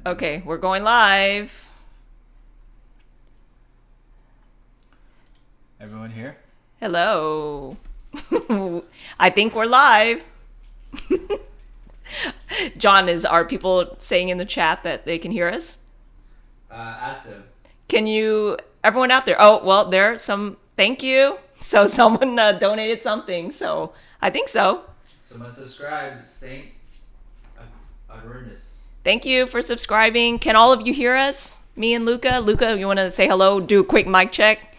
Okay, we're going live. Everyone here? Hello. I think we're live. John, are people saying in the chat that they can hear us? Asim. Can you, everyone out there? Oh, well, there's some, thank you. So someone donated something. So I think so. Someone subscribed. Saint Awareness. Thank you for subscribing. Can all of you hear us? Me and Luca? Luca, you want to say hello? Do a quick mic check.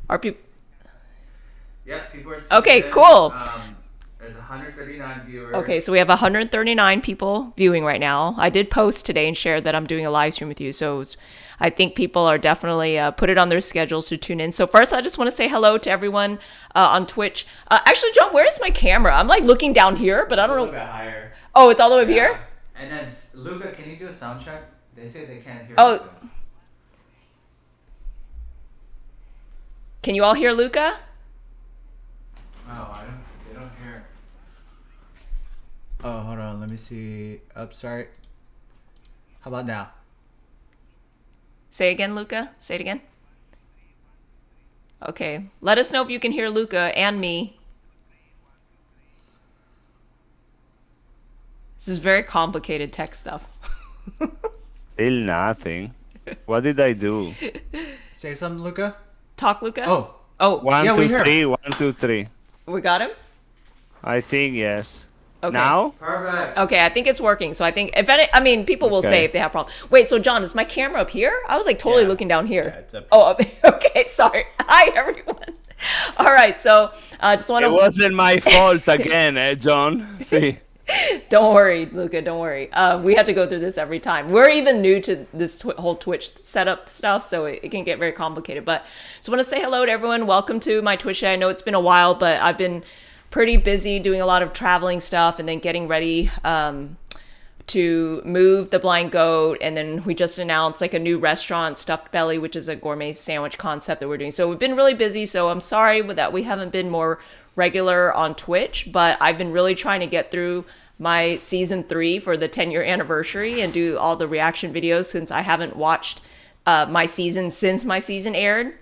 Are people? Yeah, people are. Okay, cool. There's 139 viewers. Okay, so we have 139 people viewing right now. I did post today and shared that I'm doing a live stream with you. So I think people are definitely put it on their schedules to tune in. So first, I just want to say hello to everyone on Twitch. Actually, John, where's my camera? I'm like looking down here, but I don't know. A little bit higher. Oh, it's all the way up here? And then, Luca, can you do a sound check? They say they can't hear Oh. us. Can you all hear Luca? Oh, they don't hear. Oh, hold on. Let me see. Oh, sorry. How about now? Say again, Luca. Say it again. Okay. Let us know if you can hear Luca and me. This is very complicated tech stuff. Still nothing. What did I do? Say something, Luca. Talk, Luca? Oh. Oh, One, Yeah, we two, heard. three. 1, 2, 3. we got him? I think yes. Okay. Now? Perfect. Okay, I think it's working. So I think people will Okay. say if they have problems. Wait, so John, is my camera up here? I was like totally Yeah. looking down here. Yeah, it's up Oh, up. Okay, sorry. Hi, everyone. All right, so I just want It to. wasn't my fault again, John? See? Don't worry, Luca. Don't worry. We have to go through this every time. We're even new to this whole Twitch setup stuff, so it can get very complicated. But so I want to say hello to everyone. Welcome to my Twitch. I know it's been a while, but I've been pretty busy doing a lot of traveling stuff and then getting ready to move the Blind Goat. And then we just announced like a new restaurant, Stuffed Belly, which is a gourmet sandwich concept that we're doing. So we've been really busy. So I'm sorry that we haven't been more regular on Twitch, but I've been really trying to get through my season 3 for the 10-year anniversary and do all the reaction videos since I haven't watched my season since my season aired.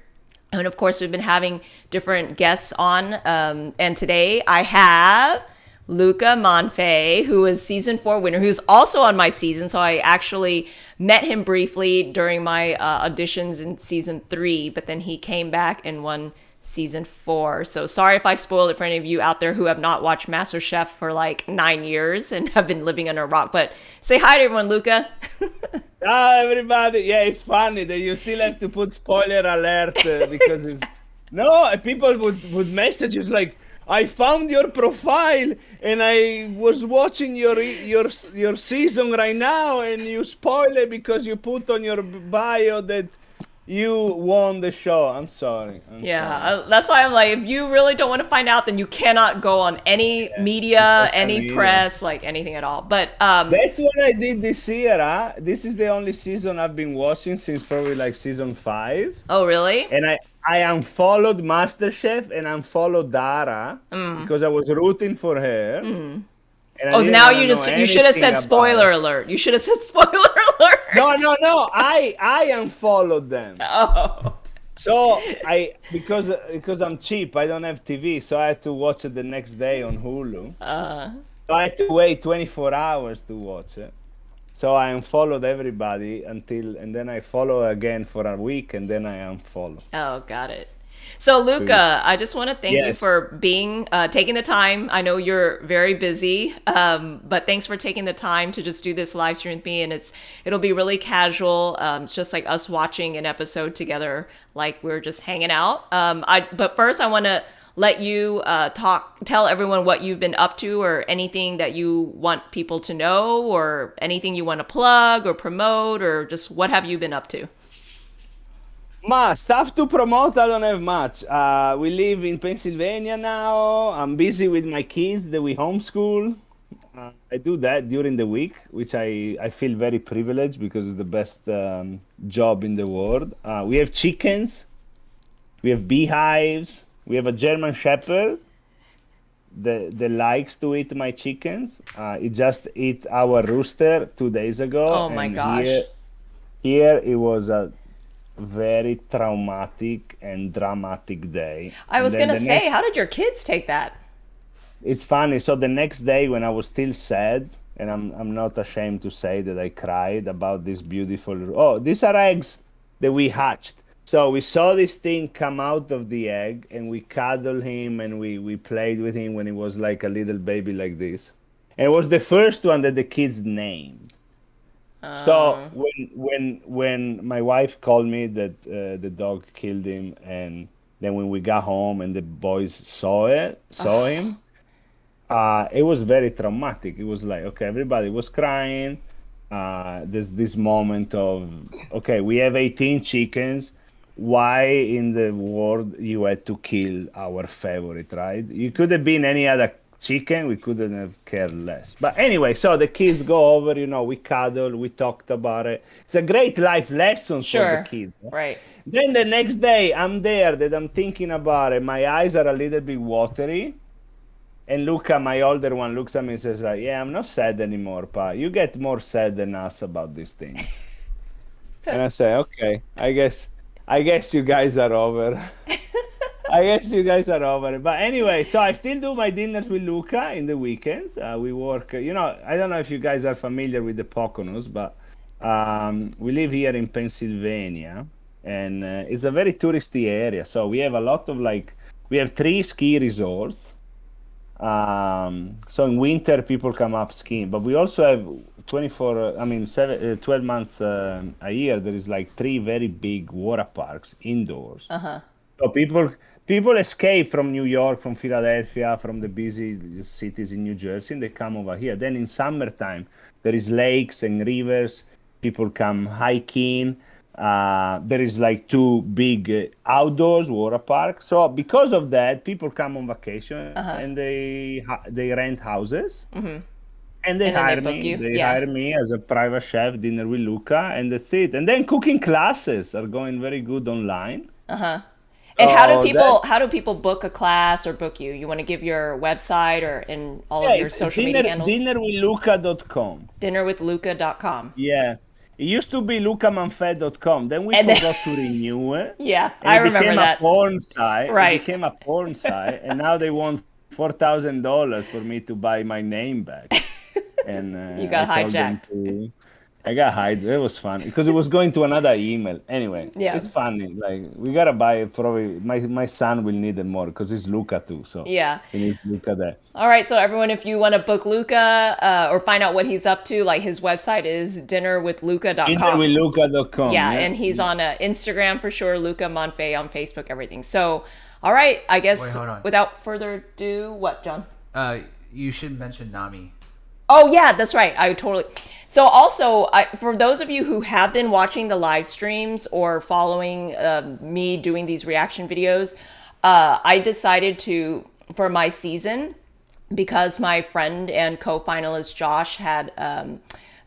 And of course, we've been having different guests on. And today I have Luca Manfe, who is season 4 winner, who's also on my season. So I actually met him briefly during my auditions in season 3, but then he came back and won season 4. So sorry if I spoiled it for any of you out there who have not watched Masterchef for like 9 years and have been living under a rock. But say hi to everyone, Luca. Ah, everybody. Yeah, it's funny that you still have to put spoiler alert because it's... No, people would message us like, I found your profile and I was watching your season right now and you spoil it because you put on your bio that you won the show. I'm sorry. Yeah, that's why I'm like, if you really don't want to find out, then you cannot go on any media, social any media. press, like anything at all. But That's what I did this year, huh? This is the only season I've been watching since probably like season 5. oh really? And I unfollowed Masterchef and unfollowed Dara because I was rooting for her. And I Oh, didn't now wanna you know you should have anything said about spoiler it. alert. You should have said spoiler alert. No. I unfollowed them. Oh. So because I'm cheap, I don't have TV, so I had to watch it the next day on Hulu. So I had to wait 24 hours to watch it. So I unfollowed everybody and then I follow again for a week, and then I unfollow. Oh, got it. So Luca, I just want to thank you Yes. for being taking the time. I know you're very busy, but thanks for taking the time to just do this live stream with me. And it'll be really casual. It's just like us watching an episode together, like we're just hanging out. But first, I want to let you tell everyone what you've been up to, or anything that you want people to know, or anything you want to plug or promote, or just what have you been up to? Stuff to promote, I don't have much. We live in Pennsylvania now. I'm busy with my kids that we homeschool. I do that during the week, which I feel very privileged because it's the best job in the world. We have chickens. We have beehives. We have a German Shepherd that likes to eat my chickens. He just ate our rooster 2 days ago, Oh my and gosh. here it was a very traumatic and dramatic day. I And was then gonna the say, how next, did your kids take that? it's funny. So the next day, when I was still sad, and I'm not ashamed to say that I cried about this beautiful. Oh, these are eggs that we hatched. So we saw this thing come out of the egg, and we cuddled him, and we played with him when he was like a little baby like this. And it was the first one that the kids named. So Um, when my wife called me that the dog killed him, and then when we got home and the boys saw him, it was very traumatic. It was like, okay, everybody was crying. There's this moment of, okay, we have 18 chickens. Why in the world you had to kill our favorite, right? You could have been any other chicken. We couldn't have cared less. But anyway, so the kids go over, we cuddle, we talked about it. It's a great life lesson for the sure. kids. Right. Then the next day, I'm there that I'm thinking about it. My eyes are a little bit watery. And Luca, my older one, looks at me and says, like, yeah, I'm not sad anymore, Pa. You get more sad than us about these things. And I say, okay, I guess you guys are over. I guess you guys are over it. But anyway, so I still do my dinners with Luca in the weekends. We work, I don't know if you guys are familiar with the Poconos, but we live here in Pennsylvania, and it's a very touristy area. So we have a lot of we have 3 ski resorts. So in winter, people come up skiing, but we also have 12 months a year. There is 3 very big water parks indoors. Uh-huh. So people escape from New York, from Philadelphia, from the busy cities in New Jersey, and they come over here. Then in summertime, there is lakes and rivers. People come hiking. There is 2 big outdoors water parks. So because of that, people come on vacation and they rent houses. Mm-hmm. And they And then they hire book me. you. They Yeah. hire me as a private chef, dinner with Luca, and that's it. And then cooking classes are going very good online. Uh-huh. And how do So that people book a class or book you? You want to give your website or in all yeah, of your it's social media handles? dinnerwithluca.com. Dinnerwithluca.com. Yeah. It used to be lucamanfe.com. Then we And then, forgot to renew it. yeah, And I it remember became a that. porn site. It Right. became a porn site. And now they want $4,000 for me to buy my name back. And You I got told them hijacked. to. I got hijacked. It was fun because it was going to another email. Anyway, Yeah. it's funny. We gotta buy it. Probably my son will need it more because it's Luca too. So Yeah. he needs Luca there. All right, so everyone, if you want to book Luca or find out what he's up to, his website is dinnerwithluca.com. Dinnerwithluca.com. Yeah, Yeah. and he's on Instagram for sure, Luca Manfe on Facebook, everything. So, all right, I guess Wait, hold on. without further ado, what, John? You should mention Nami. Oh yeah, that's right. I totally. So also, for those of you who have been watching the live streams or following me doing these reaction videos, I decided to for my season because my friend and co-finalist Josh had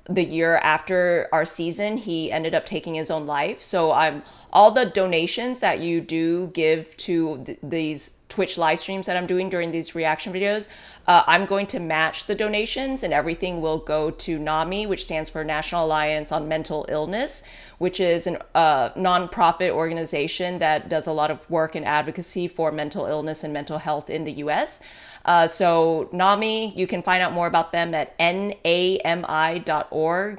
the year after our season, he ended up taking his own life. So I'm all the donations that you do give to these Twitch live streams that I'm doing during these reaction videos, I'm going to match the donations and everything will go to NAMI, which stands for National Alliance on Mental Illness, which is a nonprofit organization that does a lot of work and advocacy for mental illness and mental health in the US. So NAMI, you can find out more about them at nami.org.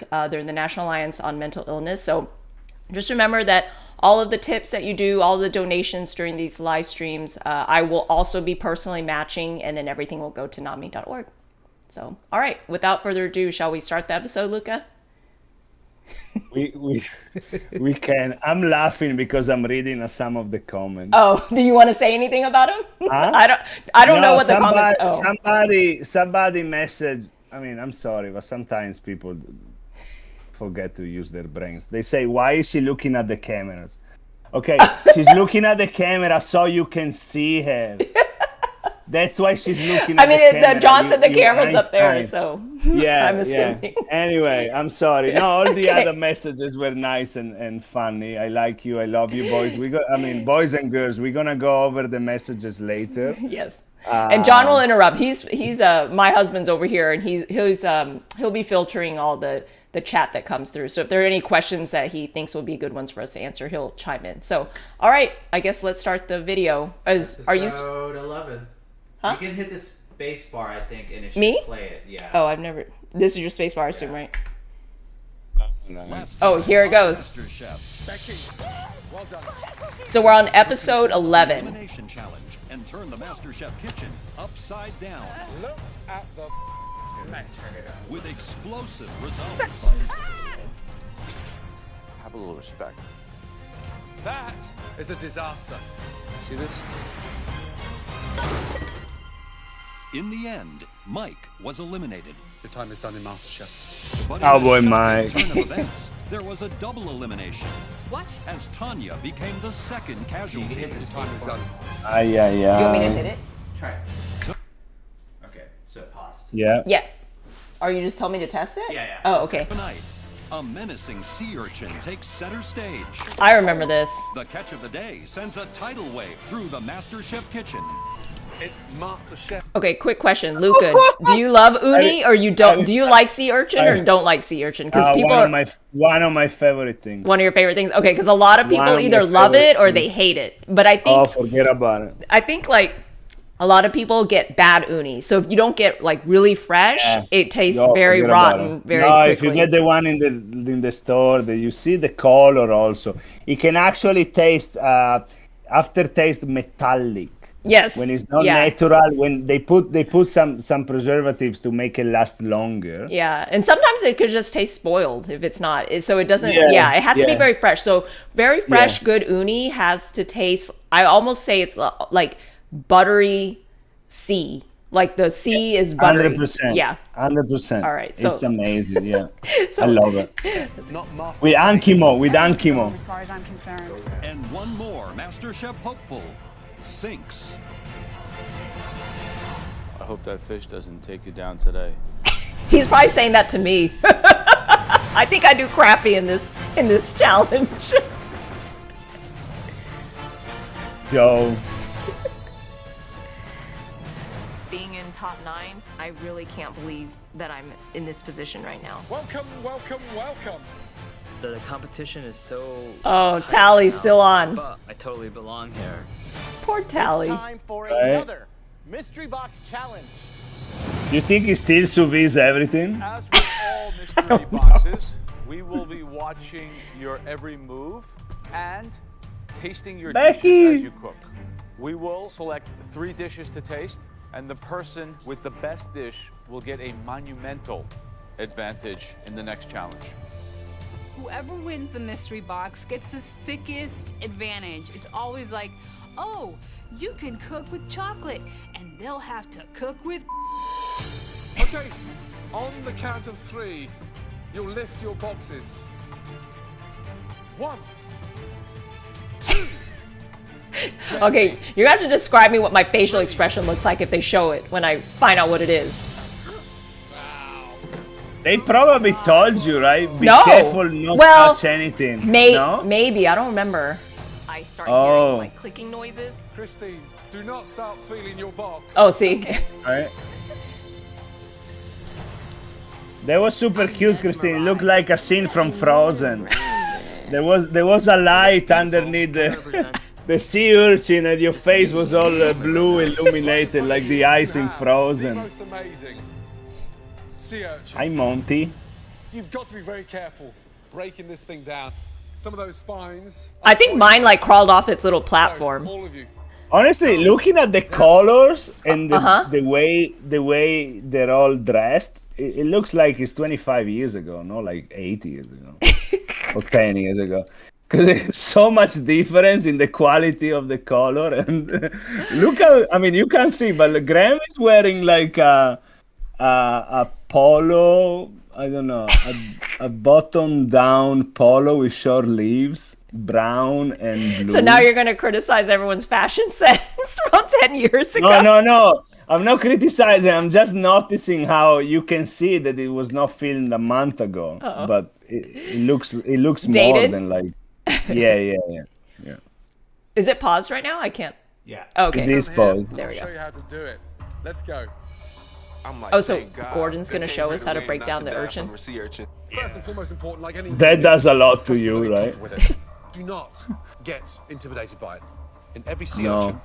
They're the National Alliance on Mental Illness. So just remember that all of the tips that you do, all the donations during these live streams, I will also be personally matching, and then everything will go to nami.org. So, all right, without further ado, shall we start the episode, Luca? We can. I'm laughing because I'm reading some of the comments. Oh, do you want to say anything about him? Huh? I don't know No, what the comments. Oh, somebody messaged. I mean, I'm sorry, but sometimes people forget to use their brains. They say, "Why is she looking at the cameras?" Okay, she's looking at the camera so you can see her. That's why she's looking I at mean, the camera. John said the You camera's up there, Einstein. so Yeah, I'm assuming. yeah. Anyway, I'm sorry. No, all the okay. other messages were nice and funny. I like you. I love you, boys. Boys and girls. We're gonna go over the messages later. Yes. And John will Um, interrupt. He's my husband's over here, and he'll be filtering all the chat that comes through. So if there are any questions that he thinks will be good ones for us to answer, he'll chime in. So all right, I guess let's start the video. Episode 11. Huh? You can hit the space bar, I think, and it should Me? play it. Yeah. Oh, I've never. This is your space bar, I assume, right? Last Oh, time here it on goes. MasterChef. Becky, well done. So we're on episode 11. Elimination challenge and turn the MasterChef kitchen upside down Look at the mess. with explosive results. Have a little respect. That is a disaster. See this? In the end, Mike was eliminated. Your time is done in MasterChef. But Oh, in boy, a shocking Mike. turn of events, there was a double elimination What? as Tanya became the second You can casualty. hit the Your space time is bar. done. Ay, ay, You want me to ay. hit it? Try it. Okay, so it paused. Yeah. Yeah. Or you just told me to test it? Yeah, yeah. Oh, okay. Tonight, a menacing sea urchin takes center stage. I remember this. The catch of the day sends a tidal wave through the MasterChef kitchen. It's MasterChef. Okay, quick question, Luca. Do you love uni or you don't? Do you like sea urchin or don't like sea urchin? Because people are one of my favorite things. one of your favorite things. Okay, because a lot of One people of my either love favorite it or they things. hate it. But I Oh, think forget about it. like a lot of people get bad uni. So if you don't get like really fresh, Yeah. it tastes No, very forget about rotten it. very no, quickly. if you get the one in the store, you see the color also. It can actually taste aftertaste metallic. Yes. When it's not yeah. natural, when they put some preservatives to make it last longer. Yeah, and sometimes it could just taste spoiled if it's not. So it doesn't. Yeah, it has to be yeah. very fresh. So very fresh, Yeah. good uni has to taste. I almost say it's like buttery sea. Like the sea is buttery. 100%. Yeah. 100%. All right, so- It's amazing. Yeah, So- I love it. Not MasterChef. With Ankimo. As far as I'm concerned. And one more MasterChef hopeful sinks. I hope that fish doesn't take you down today. He's probably saying that to me. I think I do crappy in this challenge. Yo, Being in top 9, I really can't believe that I'm in this position right now. Welcome, welcome, welcome. The competition is so. Oh, tight Tally's now, still on. But I totally belong here. Poor Tally. It's time for Right. another mystery box challenge. you think he still sous vide everything? As with all mystery boxes, we will be watching your every move and tasting your Becky! dishes as you cook. We will select 3 dishes to taste, and the person with the best dish will get a monumental advantage in the next challenge. Whoever wins the mystery box gets the sickest advantage. It's always like, oh, you can cook with chocolate, and they'll have to cook with. Okay, on the count of 3, you'll lift your boxes. 1. Okay, you're gonna have to describe me what my facial expression looks like if they show it when I find out what it is. They probably told you, right? Be No. careful not Well, touch anything. May- no? Maybe, I don't remember. I start Oh. hearing like clicking noises. Christine, do not start feeling your box. Oh, see. Right? That was super cute, Christine. It looked like a scene from Frozen. There was a light underneath the sea urchin, and your face was all blue, illuminated like the ice in The Frozen. most amazing sea urchin. Hi, Monty. You've got to be very careful breaking this thing down. Some of those spines. I think mine like crawled off its little platform. All of you. Honestly, looking at the colors and Uh-huh. the way they're all dressed, it looks like it's 25 years ago, not like 8 years ago or 10 years ago. Because there's so much difference in the quality of the color. And look how, I mean, you can't see, but Graham is wearing like a polo, I don't know, a button down polo with short sleeves. brown and blue. So now you're going to criticize everyone's fashion sense from 10 years ago. No. I'm not criticizing. I'm just noticing how you can see that it was not filmed a month ago. Uh-oh. But it looks Dated? more than like. Yeah. Is it paused right now? I can't. Yeah. Okay. It is paused. There we I'll show go. you how to do it. Let's go. I'm like, Oh, so thank God. Gordon's going to They show came us how to here break not down the die urchin. from a sea urchin. First and foremost important, like any That does a lot to must be you, very right? comfortable with it. Do not get intimidated by it. In every sea No. urchin,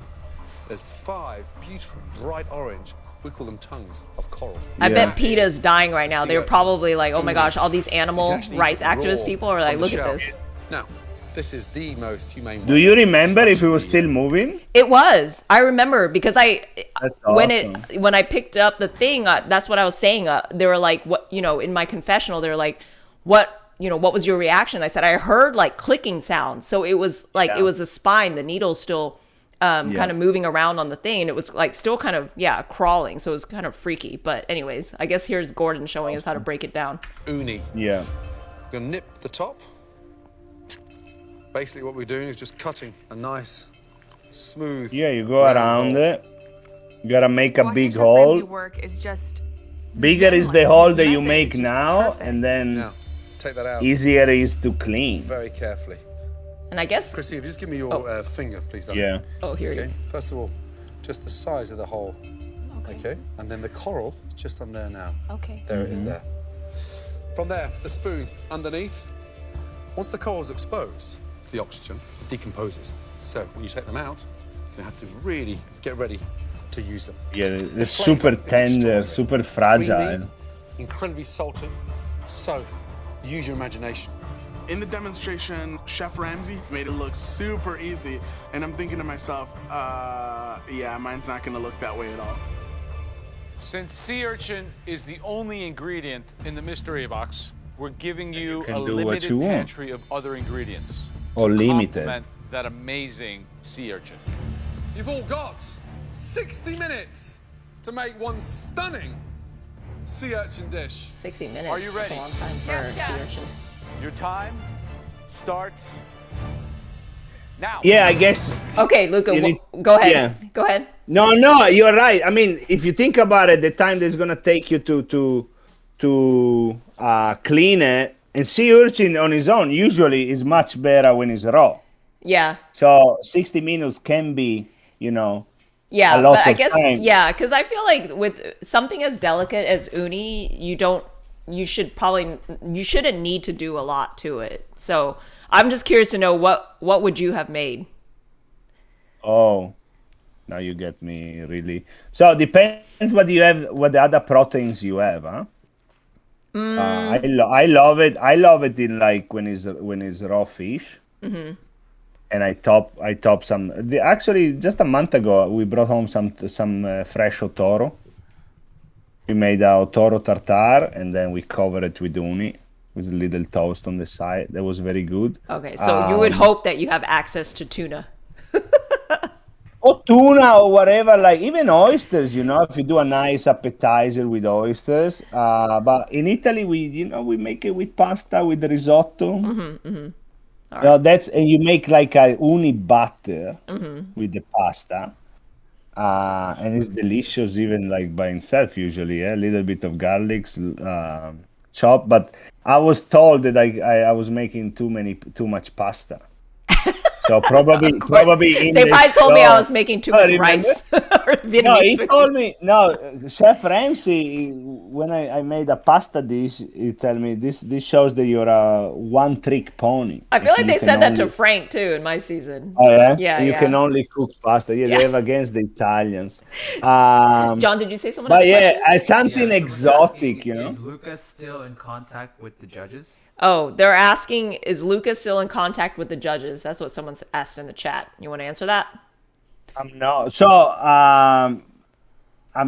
there's 5 beautiful, bright orange, we call them tongues of coral. I Yeah. bet PETA's dying right now. Sea They're urchin. probably like, oh my gosh, all these You can animal actually eat rights it activist raw people are from like, the look at shell. this. Now, this is the most humane Do way you to remember if it snatch was the, still moving? It was. I remember because That's when awesome. when I picked up the thing, that's what I was saying. They were like, what, in my confessional, they were like, what was your reaction? I said, I heard like clicking sounds. So it was like, Yeah. it was the spine, the needle's still kind of moving around on the thing. And it was like still kind of, crawling. So it was kind of freaky. But anyways, I guess here's Gordon showing us how to break it down. uni. Yeah. We're going to nip the top. Basically, what we're doing is just cutting a nice, smooth. Yeah, you go round around hole. it. You gotta make a Watching big Chef hole. Ramsay work is just Bigger is the hole that you make now, and then Now, take that out easier is to clean. very carefully. And I guess, Chrissy, if you just give me your finger, please. Darling. Yeah. oh, here you Okay. First of all, just the size of the hole. Okay. And then the coral is just on there now. Okay. There it is there. From there, the spoon underneath. Once the coral's exposed, the oxygen decomposes. So when you take them out, you have to really get ready to use them. Yeah, they're The super flavour is tender, extraordinary. super fragile. Creamy, incredibly salty. So use your imagination. In the demonstration, Chef Ramsay made it look super easy, and I'm thinking to myself, yeah, mine's not gonna look that way at all. Since sea urchin is the only ingredient in the mystery box, we're giving you can a do what limited you want. pantry of other ingredients. Or to limited. complement that amazing sea urchin. You've all got 60 minutes to make one stunning sea urchin dish. 60 minutes. Are you That's ready? a long time for Yes, a sea Chef. urchin. Your time starts now. Yeah, I guess. Okay, Luca, You need- go ahead. yeah. Go ahead. No, you're right. I mean, if you think about it, the time that's gonna take you to clean it, and sea urchin on its own usually is much better when it's raw. Yeah. So 60 minutes can be, Yeah, a lot but I of guess time. yeah, because I feel like with something as delicate as uni, you shouldn't need to do a lot to it. So I'm just curious to know what would you have made? Oh, now you get me really. So it depends what you have, what the other proteins you have, huh? I love it. I love it in like when it's raw fish. Mm-hmm. And I top some. Actually, just a month ago, we brought home some fresh otoro. We made our otoro tartare, and then we covered it with uni, with a little toast on the side. That was very good. Okay, so you would hope that you have access to tuna. Or tuna or whatever, like even oysters, if you do a nice appetizer with oysters. But in Italy, we make it with pasta, with risotto. That's, and you make like a uni butter with the pasta. And it's delicious even like by itself usually, a little bit of garlic chopped. But I was told that I was making too much pasta. So probably in They the probably told me I show- was making too Oh, much remember? rice or Vietnamese No, he food. told me, Chef Ramsay, when I made a pasta dish, he told me this shows that you're a one-trick pony. I feel like You they can said that to only- Frank too in my season. Oh, yeah? Yeah, You yeah. can only cook pasta. Yeah, Yeah. they have against the Italians. John, did you say someone? But had a yeah, question? something exotic, Is Luca still in contact with the judges? Oh, they're asking, is Lucas still in contact with the judges? That's what someone's asked in the chat. You want to answer that? I'm not. So, I'm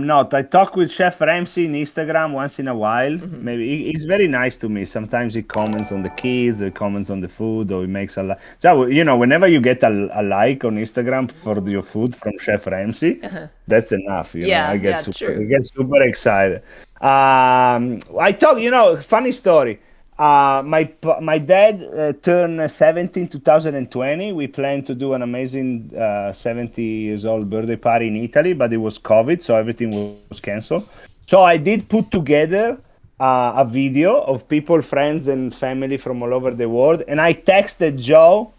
not. I talk with Chef Ramsay in Instagram once in a while. Maybe he's very nice to me. Sometimes he comments on the kids, he comments on the food, or he makes a like. So, whenever you get a like on Instagram for your food from Chef Ramsay, that's enough. Yeah, I get yeah, super, true. I get super excited. I talk. Funny story. My dad turned 70 in 2020. We planned to do an amazing 70 years old birthday party in Italy, but it was COVID, so everything was canceled. So I did put together a video of people, friends, and family from all over the world, and I texted Joe,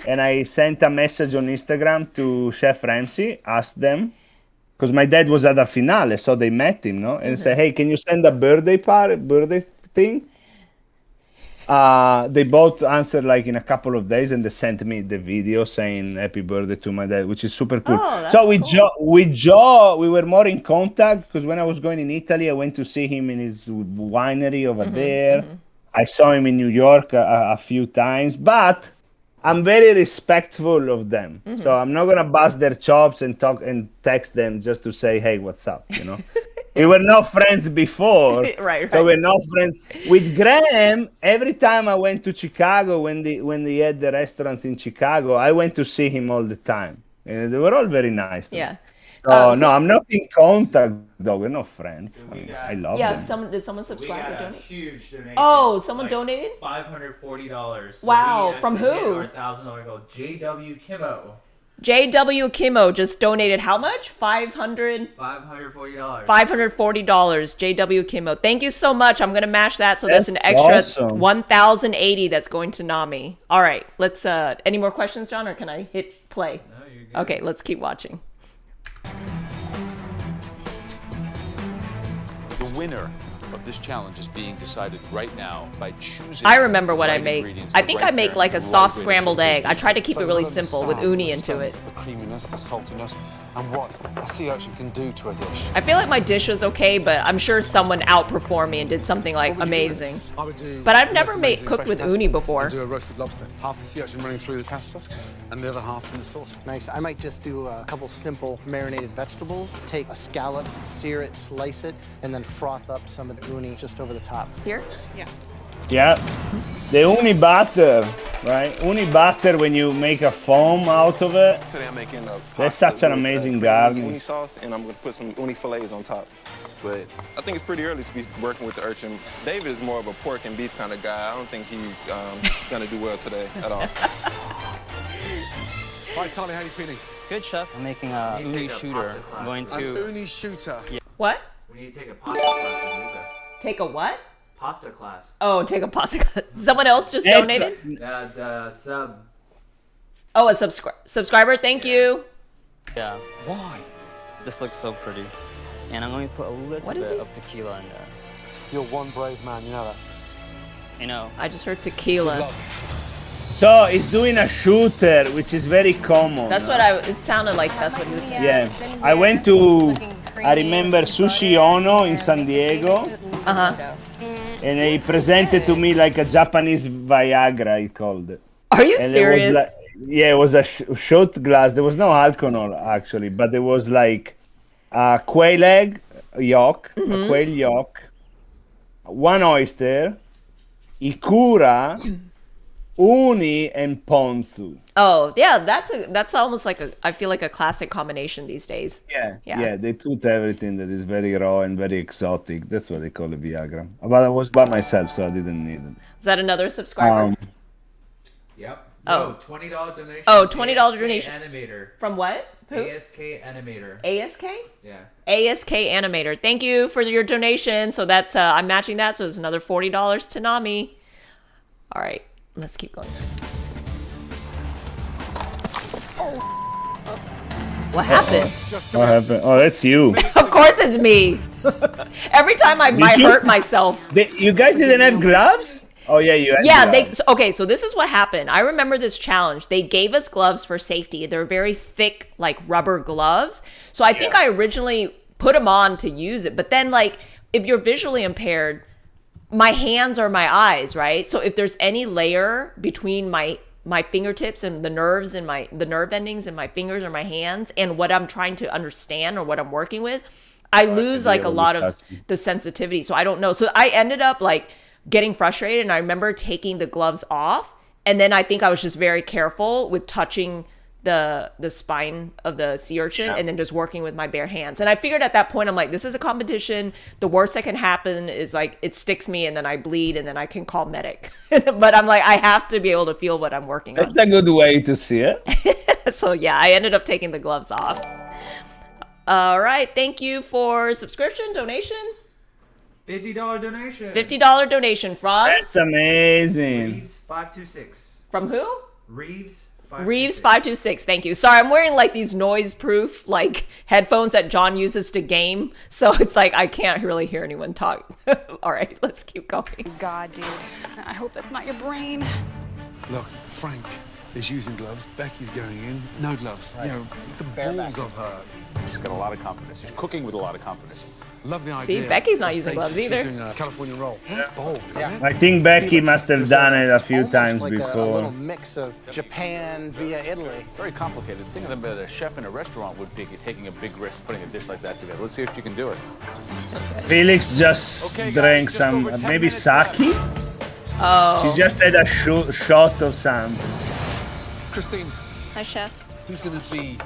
and I sent a message on Instagram to Chef Ramsay, asked them, because my dad was at a finale, so they met him, no, and say, hey, can you send a birthday thing? They both answered like in a couple of days, and they sent me the video saying happy birthday to my dad, which is super cool. So with Joe, we were more in contact because when I was going in Italy, I went to see him in his winery over there. I saw him in New York a few times, but I'm very respectful of them. So I'm not gonna bust their chops and talk and text them just to say, hey, what's up, you know? We were not friends before, right. So we're not friends. With Graham, every time I went to Chicago, when they had the restaurants in Chicago, I went to see him all the time. And they were all very nice to me. So, no, I'm not in contact, though. We're not friends. I love them. Did someone subscribe or donate? Huge donation. Oh, someone donated? $540. So wow, from who? Our $1,000 goal. JW Kimmo. JW Kimmo just donated how much? $540. $540. JW Kimmo. Thank you so much. I'm going to mash that. So that's an extra awesome. 1,080 that's going to Nami. All right. Let's, any more questions, John, or can I hit play? No, you're good. Okay, let's keep watching. The winner of this challenge is being decided right now by choosing. I remember what the I right make. ingredients, I the think right I make pairing, like the a right soft way to scrambled egg. showcase I try to keep it really But simple with understand uni the into it. stomach, The creaminess, the saltiness, and what a sea urchin can do to a dish. I feel like my dish was okay, but I'm sure someone outperformed me and did something like amazing. I would do But I've the never most made amazing cooked fresh with pasta uni before. and do a roasted lobster. Half the sea urchin running through the pasta, and the other half in the sauce. Nice. I might just do a couple simple marinated vegetables. Take a scallop, sear it, slice it, and then froth up some of the uni just over the top. Here? Yeah, the uni butter, right? Uni butter, when you make a foam out of it, Today I'm making a that's such an amazing garnish. uni sauce, and I'm gonna put some uni fillets on top. But I think it's pretty early to be working with the urchin. David is more of a pork and beef kind of guy. I don't think he's gonna do well today at all. Right, Tali, how are you feeling? Good, chef. I'm making a uni shooter. I'm going An to. uni shooter. What? We need to take a pasta class with Luca. Take a what? Pasta class. Oh, take a pasta class. Someone else just donated? The sub. Oh, a subscriber. Thank you. Yeah. Why? This looks so pretty. And I'm going to put a little bit of tequila in there. You're one brave man, you know that. You know. I just heard tequila. So he's doing a shooter, which is very common. That's what it sounded like. That's what he was saying. Yeah, I went to, I remember Sushi Ono in San Diego. And he presented to me like a Japanese Viagra, he called it. Are you and serious? It was like, yeah, it was a shot glass. There was no alcohol, actually, but there was like a quail egg yolk, a quail yolk, one oyster, ikura, uni, and ponzu. Oh, yeah, that's almost like I feel like a classic combination these days. Yeah, they put everything that is very raw and very exotic. That's what they call it Viagra. But I was by myself, so I didn't need it. Is that another subscriber? Yep. Oh. $20 donation. Oh, $20 ASK donation. Animator. From what? Who? ASK Animator. ASK? Yeah. ASK Animator. Thank you for your donation. So that's I'm matching that, so it's another $40 to Nami. All right, let's keep going. What happened? What happened? Oh, that's you. Of course it's me. Every time I might hurt myself. You guys didn't have gloves? Oh, yeah, you had gloves. Okay, so this is what happened. I remember this challenge. They gave us gloves for safety. They're very thick, like rubber gloves. So I think I originally put them on to use it. But then, like, if you're visually impaired, my hands are my eyes, right? So if there's any layer between my fingertips and the nerves and the nerve endings in my fingers or my hands and what I'm trying to understand or what I'm working with, I lose like a lot of the sensitivity. So I don't know. So I ended up like getting frustrated, and I remember taking the gloves off, and then I think I was just very careful with touching the spine of the sea urchin and then just working with my bare hands. And I figured at that point, I'm like, this is a competition. The worst that can happen is like it sticks me and then I bleed and then I can call medic. But I'm like, I have to be able to feel what I'm working on. That's a good way to see it. So yeah, I ended up taking the gloves off. All right, thank you for subscription donation. $50 donation. $50 donation from That's amazing. Reeves 526. From who? Reeves. Reeves 526. Thank you. Sorry, I'm wearing like these noise-proof like headphones that John uses to game, so it's like I can't really hear anyone talk. All right, let's keep going. God, dude. I hope that's not your brain. Look, Frank is using gloves. Becky's going in, no gloves. You know, the balls of her. She's got a lot of confidence. She's cooking with a lot of confidence. Love the idea. See, Becky's not of using Stacey. gloves She's either. doing a California roll. That's bold, isn't it? I think Becky must have done it a few times like a before. little mix of Japan via Italy. It's very complicated. Think of them as a chef in a restaurant would be taking a big risk putting a dish like that together. Let's see if she can do it. Felix just drank some, maybe sake? Oh. She just had a shot of some. Christine. Hi, chef. Who's going to be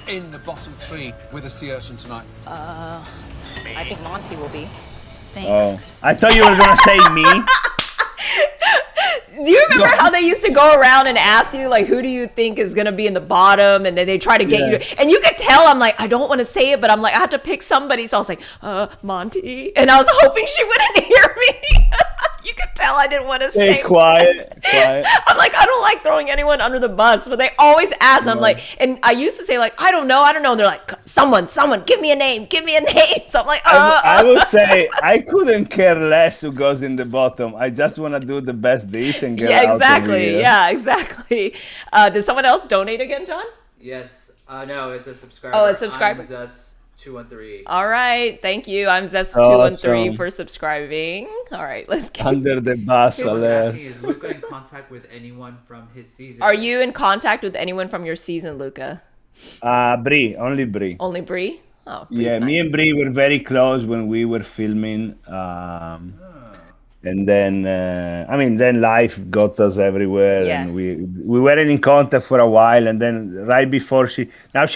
in the bottom 3 with a sea urchin tonight? I think Monty will be. Oh, I thought you were gonna say me. Do you remember how they used to go around and ask you, like, who do you think is going to be in the bottom? And then they try to get you to, and you could tell, I'm like, I don't want to say it, but I'm like, I have to pick somebody. So I was like, Monty. And I was hoping she wouldn't hear me. You could tell I didn't want to say Stay quiet. I'm like, I don't like throwing anyone under the bus, but they always ask. I'm like, and I used to say like, I don't know. And they're like, someone, give me a name. So I'm like, I would say I couldn't care less who goes in the bottom. I just want to do the best dish and get out of here. Yeah, exactly. Did someone else donate again, John? Yes. No, it's a subscriber. Oh, a subscriber. I'm Zest213. All right, thank you. I'm Zest213 Awesome. for subscribing. All right, let's get Under the bus alert. Asking, is Luca in contact with anyone from his season? Are you in contact with anyone from your season, Luca? Brie, only Brie. Only Brie? Oh, Brie's Yeah, nice. me and Brie were very close when we were filming. And then, then life got us everywhere, Yeah. and we weren't in contact for a while. And then right before she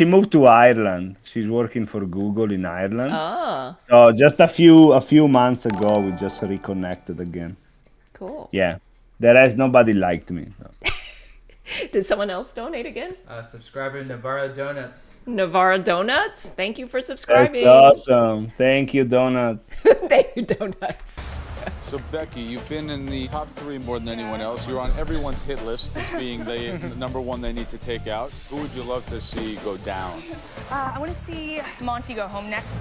moved to Ireland. She's working for Google in Ireland. Oh, So just a few months ago, we just reconnected again. cool. Yeah, the rest nobody liked me. So. Did someone else donate again? Subscriber Navarro Donuts. Navarra Donuts, thank you for That's subscribing. awesome. Thank you, Donuts. Thank you, Donuts. So, Becky, you've been in the top 3 more than anyone else. You're on everyone's hit list as being the number 1 they need to take out. Who would you love to see go down? I want to see Monty go home next.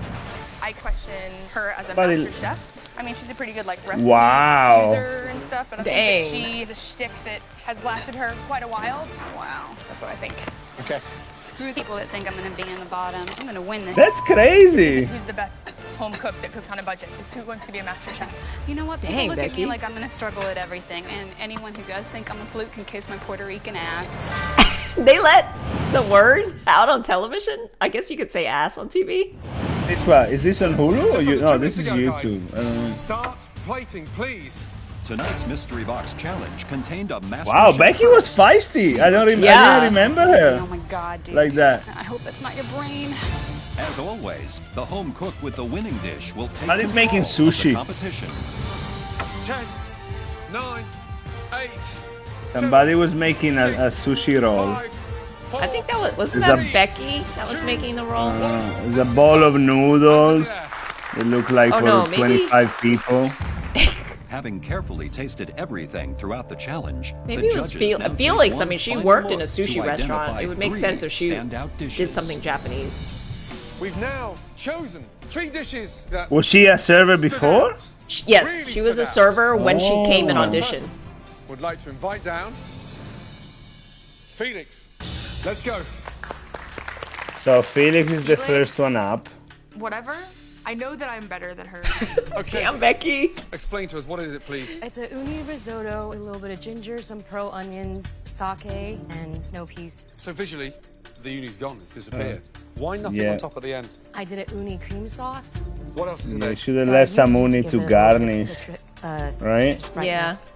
I question her as a But master chef. I mean, she's a pretty good recipe Wow. user and stuff, but I think that she's a shtick that has lasted her quite a while. Wow, that's what I think. Okay. Screw people that think I'm going to be in the bottom. I'm going to win this. That's crazy. Who's the best home cook that cooks on a budget? Is who wants to be a master chef? You know what? People Dang, look at Becky. me like I'm going to struggle at everything, and anyone who does think I'm a fluke can kiss my Puerto Rican ass. They let the word out on television? I guess you could say ass on TV. This one, is this on Hulu or you? No, this is YouTube. I don't know. Start plating, please. Tonight's mystery box challenge contained a Masterchef. Wow, Becky was feisty. I didn't remember her Oh my God, dude. like that. I hope that's not your brain. As always, the home cook with the winning dish will take But it's control making of sushi. the competition. 10, 9, 8. Somebody was making a sushi roll. I think that wasn't There's that a- Becky that was making the roll? There's a bowl of noodles. It looked like Oh, for no, maybe- 25 people. Having carefully tasted everything throughout the challenge, Maybe the it was judges now take Felix. I one mean, she final worked in a look sushi to restaurant. identify It would make 3 sense if she standout did dishes. something Japanese. We've now chosen 3 dishes that Was she a server before? Yes, she was a server when she came and Oh. auditioned. would like to invite down Felix. Let's go. So Felix is the first one up. Whatever. I know that I'm better than her. Okay. Damn, Becky. Explain to us, what is it, please? It's a uni risotto, a little bit of ginger, some pearl onions, sake, and snow peas. So visually, the uni's gone, it's disappeared. Why nothing yeah. on top at the end? I did a uni cream sauce. What else is in Yeah, there? should have left some uni to give it a little bit of garnish, citru- right? citrus Yeah. brightness.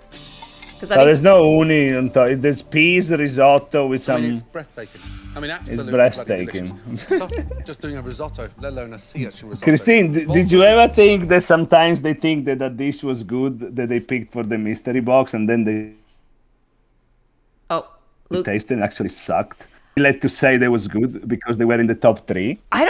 Because So there's no uni on top. There's peas risotto with some. I mean, it's breathtaking. I mean, absolutely breathtaking. Tough just doing a risotto, let alone a sea urchin risotto. Christine, did you ever think that sometimes they think that a dish was good that they picked for the mystery box and then they tasted and actually sucked? Like to say they was good because they were in the top 3. I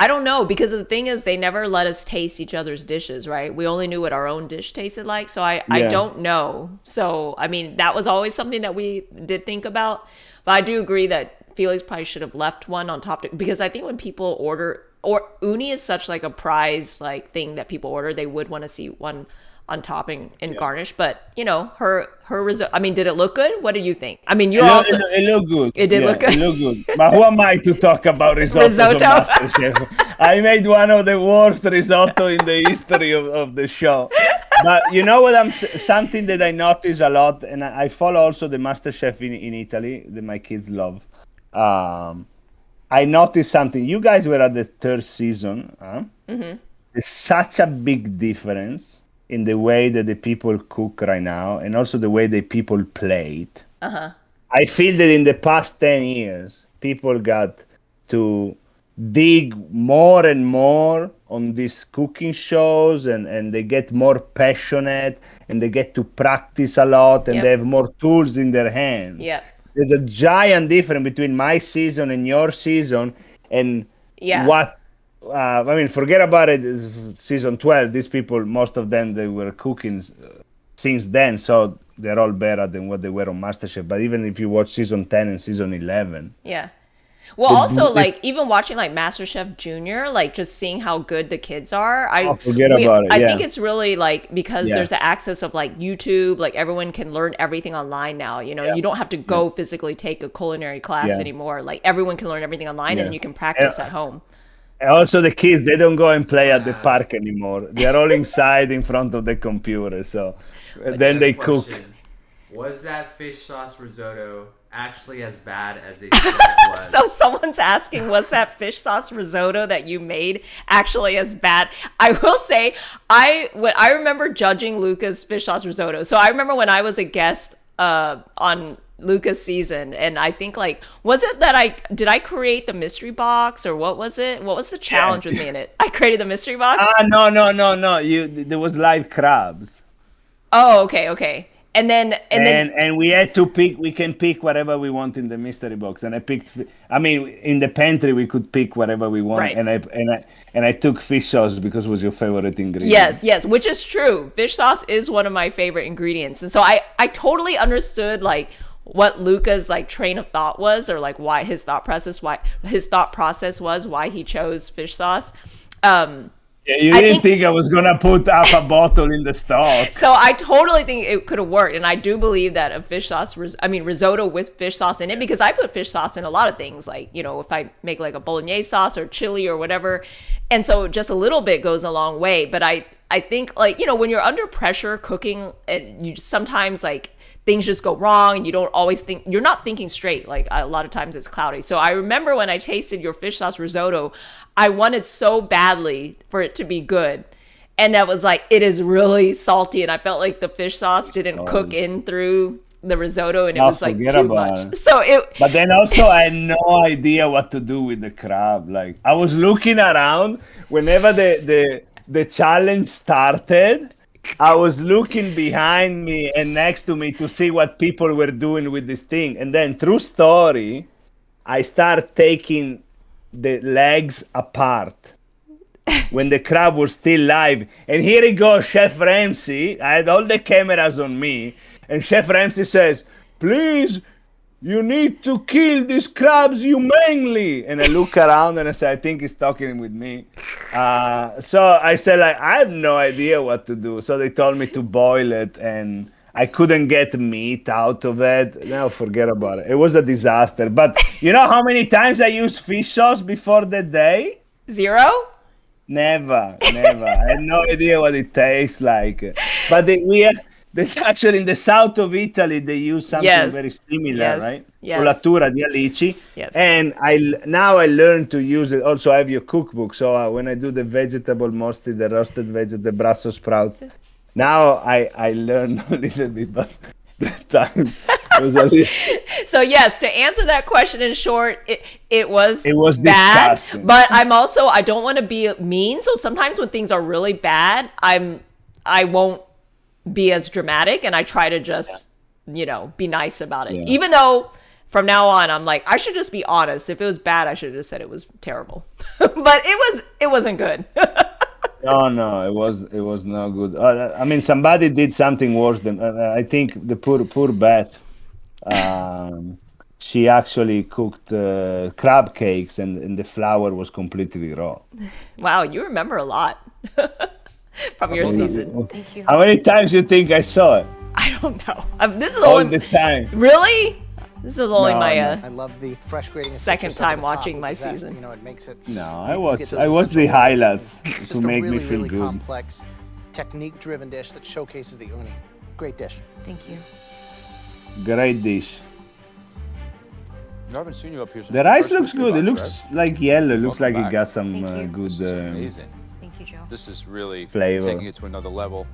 don't know, because the thing is they never let us taste each other's dishes, right? We only knew what our own dish tasted like. So I don't know. So, I mean, that was always something that we did think about. But I do agree that Felix probably should have left one on top because I think when people order, or uni is such like a prize like thing that people order, they would want to see one on topping and garnish. But you know, her risotto, I mean, did it look good? What do you think? I mean, it looked good. It did look good. It looked good. But who am I to talk about risotto on Masterchef? I made one of the worst risotto in the history of the show. But you know what? Something that I notice a lot, and I follow also the Masterchef in Italy that my kids love. I noticed something. You guys were at the 3rd season. There's such a big difference in the way that the people cook right now, and also the way the people play it. I feel that in the past 10 years, people got to dig more and more on these cooking shows, and they get more passionate, and they get to practice a lot, and they have more tools in their hands. There's a giant difference between my season and your season, and what I mean, forget about it. Season 12, these people, most of them, they were cooking since then, so they're all better than what they were on MasterChef. But even if you watch season 10 and season 11, well, also like even watching like MasterChef Junior, like just seeing how good the kids are. I think it's really like because there's the access of like YouTube, like everyone can learn everything online now. You know, you don't have to go physically take a culinary class anymore. Like everyone can learn everything online, and then you can practice at home. And also the kids, they don't go and play at the park anymore. They're all inside in front of the computer. So then they cook. Was that fish sauce risotto actually as bad as they said it was? So someone's asking, was that fish sauce risotto that you made actually as bad? I will say, I remember judging Luca's fish sauce risotto. So I remember when I was a guest on Luca's season, and I think like, was it that did I create the mystery box, or what was it? What was the challenge with me in it? I created the mystery box? No. There was live crabs. Oh, okay. And then we had to pick. We can pick whatever we want in the mystery box, and I picked. I mean, in the pantry we could pick whatever we want, and I took fish sauce because it was your favorite ingredient. Yes, which is true. Fish sauce is one of my favorite ingredients, and so I totally understood like what Luca's like train of thought was, or like why his thought process was why he chose fish sauce. You didn't think I was gonna put half a bottle in the stock. So I totally think it could have worked, and I do believe that a fish sauce, risotto with fish sauce in it, because I put fish sauce in a lot of things, like, you know, if I make like a bolognese sauce or chili or whatever, and so just a little bit goes a long way. But I think, like, you know, when you're under pressure cooking, and you just sometimes like things just go wrong, and you don't always think, you're not thinking straight. Like a lot of times it's cloudy. So I remember when I tasted your fish sauce risotto, I wanted so badly for it to be good. And that was like, it is really salty. And I felt like the fish sauce didn't cook in through the risotto, and it was like too much. But then also I had no idea what to do with the crab. Like I was looking around whenever the challenge started. I was looking behind me and next to me to see what people were doing with this thing. And then, true story, I start taking the legs apart when the crab was still live. And here he goes, Chef Ramsay. I had all the cameras on me. And Chef Ramsay says, please, you need to kill these crabs humanely. And I look around and I say, I think he's talking with me. So I said, like, I have no idea what to do. So they told me to boil it, and I couldn't get meat out of it. Now forget about it. It was a disaster. But you know how many times I used fish sauce before that day? 0? Never. I had no idea what it tastes like. But there's actually in the south of Italy, they use something very similar, right? Yes. Colatura di alici. Yes. And now I learned to use it. Also, I have your cookbook. So when I do the vegetable, mostly the roasted vegetables, the Brussels sprouts, now I learn a little bit. But that time. It was a little... So yes, to answer that question in short, it was bad. Disgusting. But I don't want to be mean. So sometimes when things are really bad, I won't be as dramatic, and I try to just be nice about it. Yeah. Even though from now on I'm like, I should just be honest. If it was bad, I should have just said it was terrible. But it wasn't good. No, it was not good. I mean, somebody did something worse than I think the poor Beth. She actually cooked crab cakes, and the flour was completely raw. Wow, you remember a lot from your season. Thank you. How many times you think I saw it? I don't know. This is All the time. Really? This is only No, my no. I love the fresh grating. second time watching my season. You know, it makes it. No, I watched the highlights to make me feel really good. Complex, technique-driven dish that showcases the uni. Great dish. Thank you. Great dish. I haven't seen you up here since The the rice first looks mystery good. It box, looks right? like yellow. It looks Welcome like back. it got some Thank you. good. This is amazing. Thank you, Joe. This is really Flavor. taking it to another level.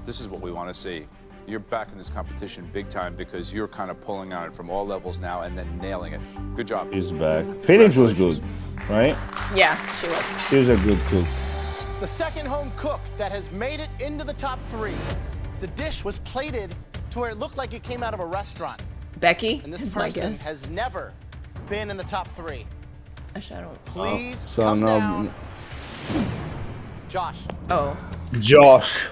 This is what we want to see. You're back in this competition big time because you're kind of pulling on it from all levels now and then nailing it. Good job. She's back. Felix was good, right? Yeah, she was. She was a good cook. The second home cook that has made it into the top 3. The dish was plated to where it looked like it came out of a restaurant. Becky And this is my person guess. has never been in the top 3. Actually, I don't. Please So come no- down. Josh. Oh. Josh.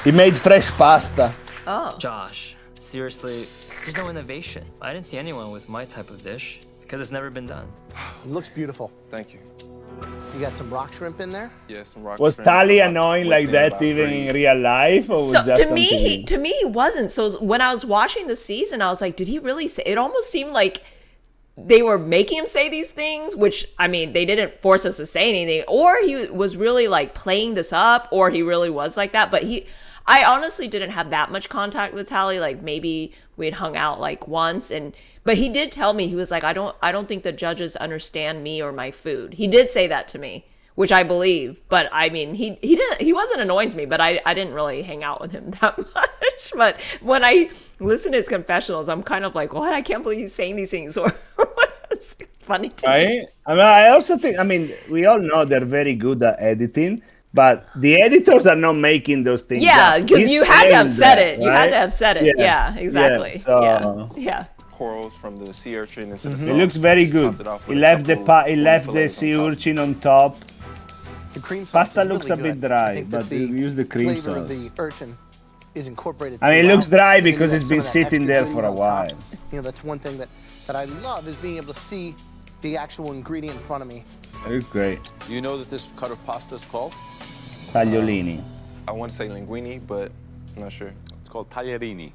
He made fresh pasta. Oh. Josh, seriously, there's no innovation. I didn't see anyone with my type of dish because it's never been done. It looks beautiful. Thank you. You got some rock shrimp in there? Yeah, some rock Was shrimp, Tali about annoying like 14, that about even 3. in real life, or was So just to on me, TV? he wasn't. So when I was watching the season, I was like, did he really say? It almost seemed like they were making him say these things, which I mean, they didn't force us to say anything, or he was really like playing this up, or he really was like that. But I honestly didn't have that much contact with Tally. Like maybe we'd hung out like once, but he did tell me, he was like, I don't think the judges understand me or my food. He did say that to me, which I believe. But I mean, he wasn't annoying to me, but I didn't really hang out with him that much. But when I listen to his confessionals, I'm kind of like, what? I can't believe he's saying these things. Or it's funny to me. Right? I mean, I also think, I mean, we all know they're very good at editing, but the editors are not making those things. Yeah, up. because He's you had to have saying said that, it. You had right? to have said it. Yeah, exactly. Yeah, so- Yeah. Corals from the sea urchin into the It sauce. looks very Just good. topped it off He with a left the couple he uni left the fillets on sea top. urchin on top. The cream sauce Pasta is looks really a bit good. dry, I think that but you use the cream flavor of sauce. the urchin is incorporated. I mean, it throughout, looks dry giving because you it's some been of that sitting extra there goodies for a on top. while. You know, that's one thing that I love is being able to see the actual ingredient in front of me. It looks great. Do you know that this cut of pasta is called? Tagliolini. I want to say linguine, but I'm not sure. It's called tagliarini.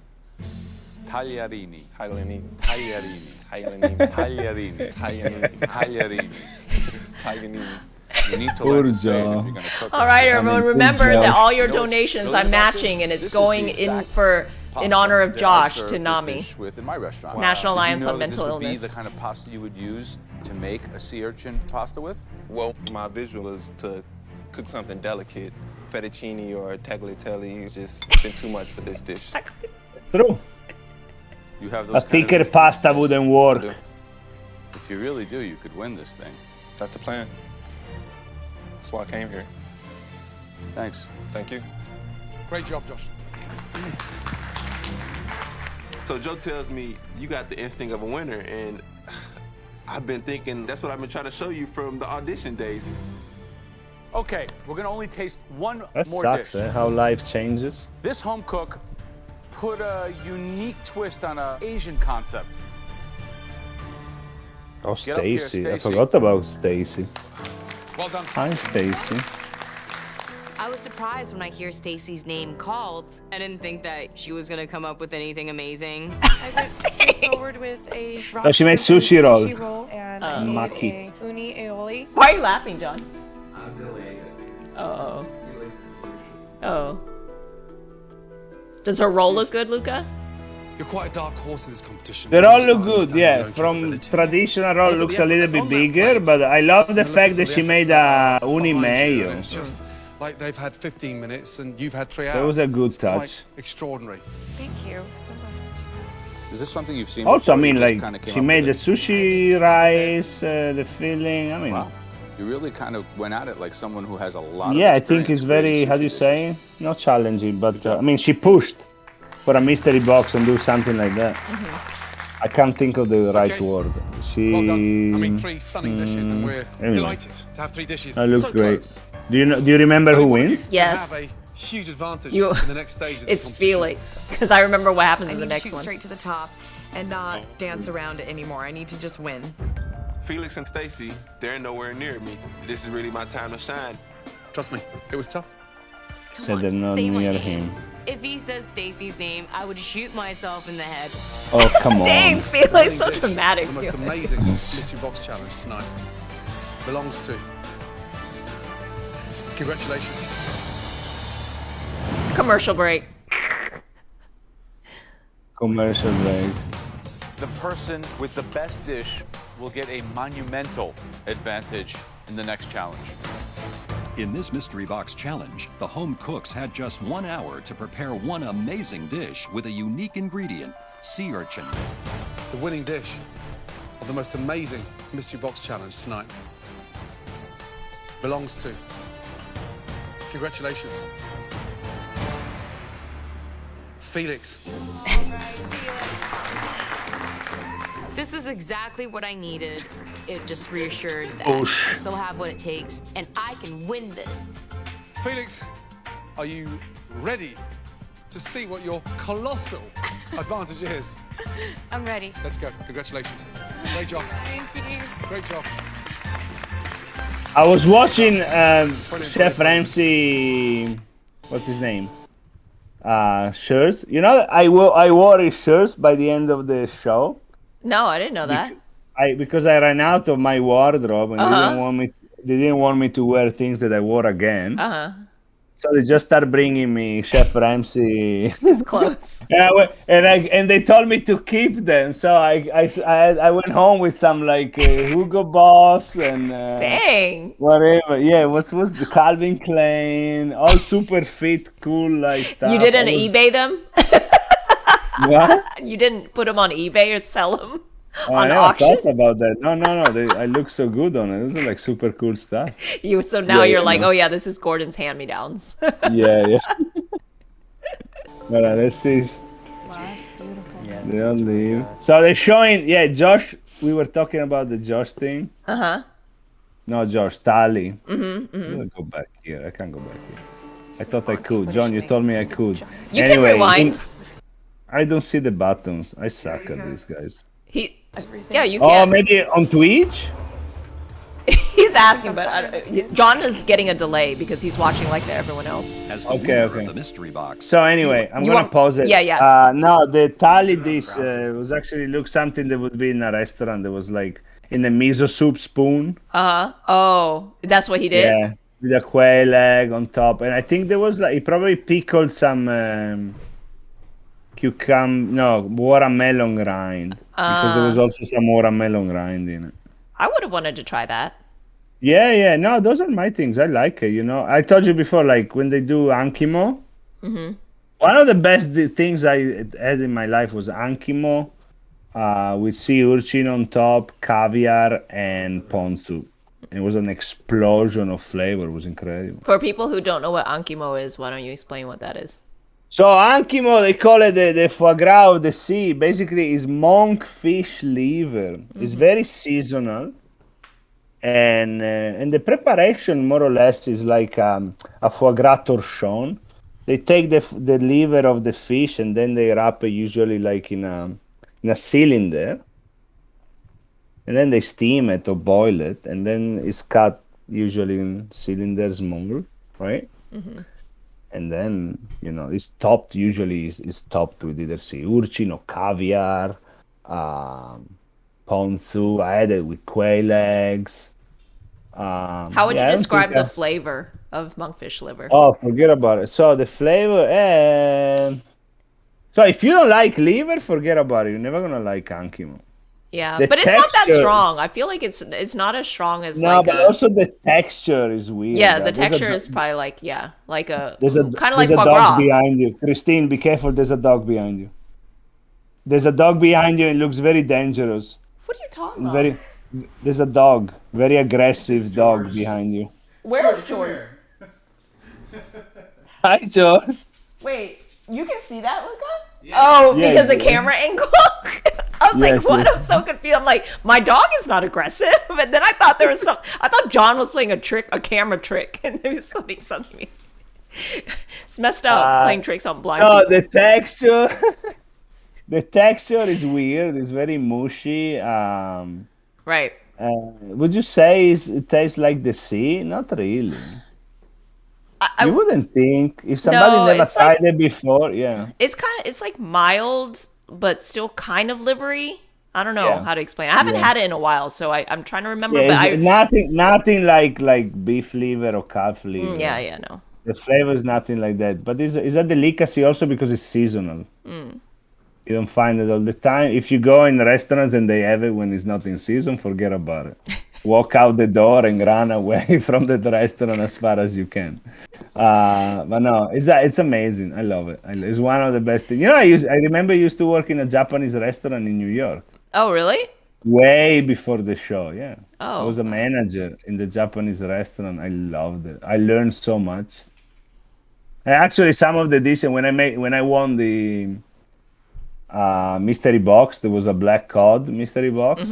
Tagliarini. Tagliarini. Tagliarini. Tagliarini. Tagliarini. Tagliarini. Tagliarini. Tagliarini. You need to learn to say it if Poor you're going to cook. All right, it. everyone. Remember that all your donations I'm matching, and it's going in for in honor of Josh to NAMI, With in my restaurant. National Did you Alliance know on that Mental this would Illness. be the kind of pasta you would use to make a sea urchin pasta with? Well, my visual is to cook something delicate. Fettuccine or tagliatelle is just been too much for this dish. It's true. You have A those kind of thicker instincts. pasta wouldn't work. If you really do, you could win this thing. That's the plan. That's why I came here. Thanks. Thank you. Great job, Josh. So Joe tells me you got the instinct of a winner, and I've been thinking that's what I've been trying to show you from the audition days. Okay, we're gonna only taste one That more sucks, dish. how life changes. This home cook put a unique twist on an Asian concept. Oh, Get up here, Stacy. I Stacy. forgot about Stacy. Well done. Hi, Stacy. I was surprised when I hear Stacy's name called. I didn't think that she was gonna come up with anything amazing. I went straight forward with a raw Oh, she made shrimp sushi roll. and I made Maki. a uni aioli. Why are you laughing, John? I'm delaying it. Oh. Oh. Does her roll look good, Luca? You're quite a dark horse in this competition. They all look good, yeah. From traditional roll looks a little bit bigger, but I love the fact that she made a uni mayo. It's just like they've had 15 minutes and you've had 3 hours. That was a good It's quite touch. extraordinary. Thank you so much. Is this something you've seen Also, I before? You mean, just like, kinda came she up made the with it? sushi rice, the filling. I mean, Wow. You really kind of went at it like someone who has a lot yeah, I of think it's experience very, creating how do you sushi say, not challenging, but I mean, she pushed for a mystery box and do something like that. I can't think of the right word. She. Well done. I mean, 3 stunning dishes, and we're anyway. delighted to have 3 dishes. That looks so great. close. Do you remember who wins? Yes. Have a huge advantage You- in the next stage of the It's competition. Felix, because I remember what happens I in the need to next shoot one. straight to the top and not dance around it anymore. I need to just win. Felix and Stacy, they're nowhere near me. This is really my time to shine. Trust me, it was tough. Said they're not Say my near name. him. If he says Stacy's name, I would shoot myself in the head. Oh, come on. Dang, Felix, so dramatic. The most Felix. amazing mystery box challenge tonight belongs to. Congratulations. Commercial break. Commercial break. The person with the best dish will get a monumental advantage in the next challenge. In this mystery box challenge, the home cooks had just 1 hour to prepare one amazing dish with a unique ingredient, sea urchin. The winning dish of the most amazing mystery box challenge tonight belongs to. Congratulations. Felix. This is exactly what I needed. It just reassured that Oosh. I still have what it takes, and I can win this. Felix, are you ready to see what your colossal advantage is? I'm ready. Let's go. Congratulations. Great job. Thank you. Great job. I was watching Chef Ramsay, what's his name? Shirts. You know, I wore his shirts by the end of the show. No, I didn't know that. Because I ran out of my wardrobe and they Uh-huh. didn't want me to wear things that I wore again. Uh-huh. So they just start bringing me Chef Ramsay His clothes. and they told me to keep them. So I went home with some like Hugo Boss and Dang. whatever. Yeah, what's the Calvin Klein, all super fit, cool like stuff. You didn't I was- eBay them? What? You didn't put them on eBay or sell them Oh, I on never auction? thought about that. No. I look so good on it. Those are like super cool stuff. So now Yeah, you're yeah, like, no. oh yeah, this is Gordon's hand-me-downs. Yeah. Well, let's see. Wow, that's beautiful. They don't leave. So they're showing, Josh. We were talking about the Josh thing. Uh-huh. No, Josh, Tali. Mm-hmm. I'm gonna go back here. I can't go back here. I thought I could. John, you told me I could. You can rewind. I don't see the buttons. I suck at these guys. Yeah, you Oh, can. maybe on Twitch? He's asking, but John is getting a delay because he's watching like everyone else. As the Okay, winner okay. of the mystery box. So anyway, I'm You gonna want- pause it. Yeah, yeah. No, the Tali dish was actually look something that would be in a restaurant. That was like in a miso soup spoon. Uh-huh. Oh, that's what he did? Yeah, with a quail egg on top, and I think there was like he probably pickled some watermelon rind because there was also some watermelon rind in it. I would have wanted to try that. Yeah, no, those are my things. I like it. You know, I told you before, like when they do ankimo. Mm-hmm. One of the best things I had in my life was ankimo with sea urchin on top, caviar, and ponzu. It was an explosion of flavor. It was incredible. For people who don't know what ankimo is, why don't you explain what that is? So ankimo, they call it the foie gras of the sea. Basically, is monkfish liver. It's very seasonal, and the preparation more or less is like a foie gras torchon. They take the liver of the fish and then they wrap it usually like in a cylinder, and then they steam it or boil it, and then it's cut usually in cylinders small, right? Mm-hmm. And then, it's topped, usually is topped with either sea urchin or caviar, ponzu. I had it with quail eggs. How would you describe the flavor of monkfish liver? Oh, forget about it. So the flavor, so if you don't like liver, forget about it. You're never gonna like ankimo. Yeah, The but it's not that texture- strong. I feel like it's not as strong as No, like but a, also the texture is weird. yeah, the There's a texture do- is probably like like a There's a kind of like there's a foie dog gras. behind you. Christine, be careful. There's a dog behind you. There's a dog behind you. It looks very dangerous. What are you talking And about? There's a dog, very aggressive dog behind you. Where's George? Hi, George. Wait, you can see that, Luca? Oh, Yeah, because you the do. camera angle. I was like, Yes, what? yes. I'm so confused. I'm like, my dog is not aggressive. And then I thought there was some. I thought John was playing a camera trick, and he was playing something. It's messed up playing tricks on blind No, people. the texture. The texture is weird. It's very mushy. Right. Would you say it tastes like the sea? Not really. You wouldn't think if somebody No, never it's tried like- it before. Yeah. It's like mild, but still kind of livery. I don't know Yeah. how to explain. I haven't Yeah. had it in a while, so I'm trying to remember. Yeah, but it's nothing like beef liver or calf liver. yeah, no. The flavor is nothing like that. But it's a delicacy also because it's seasonal. Mm. You don't find it all the time. If you go in restaurants and they have it when it's not in season, forget about it. Walk out the door and run away from the restaurant as far as you can. But no, it's amazing. I love it. It's one of the best things. You know, I remember I used to work in a Japanese restaurant in New York. Oh, really? Way before the show, yeah. I Oh. was a manager in the Japanese restaurant. I loved it. I learned so much. And actually, some of the dishes when I won the mystery box, there was a black cod mystery box,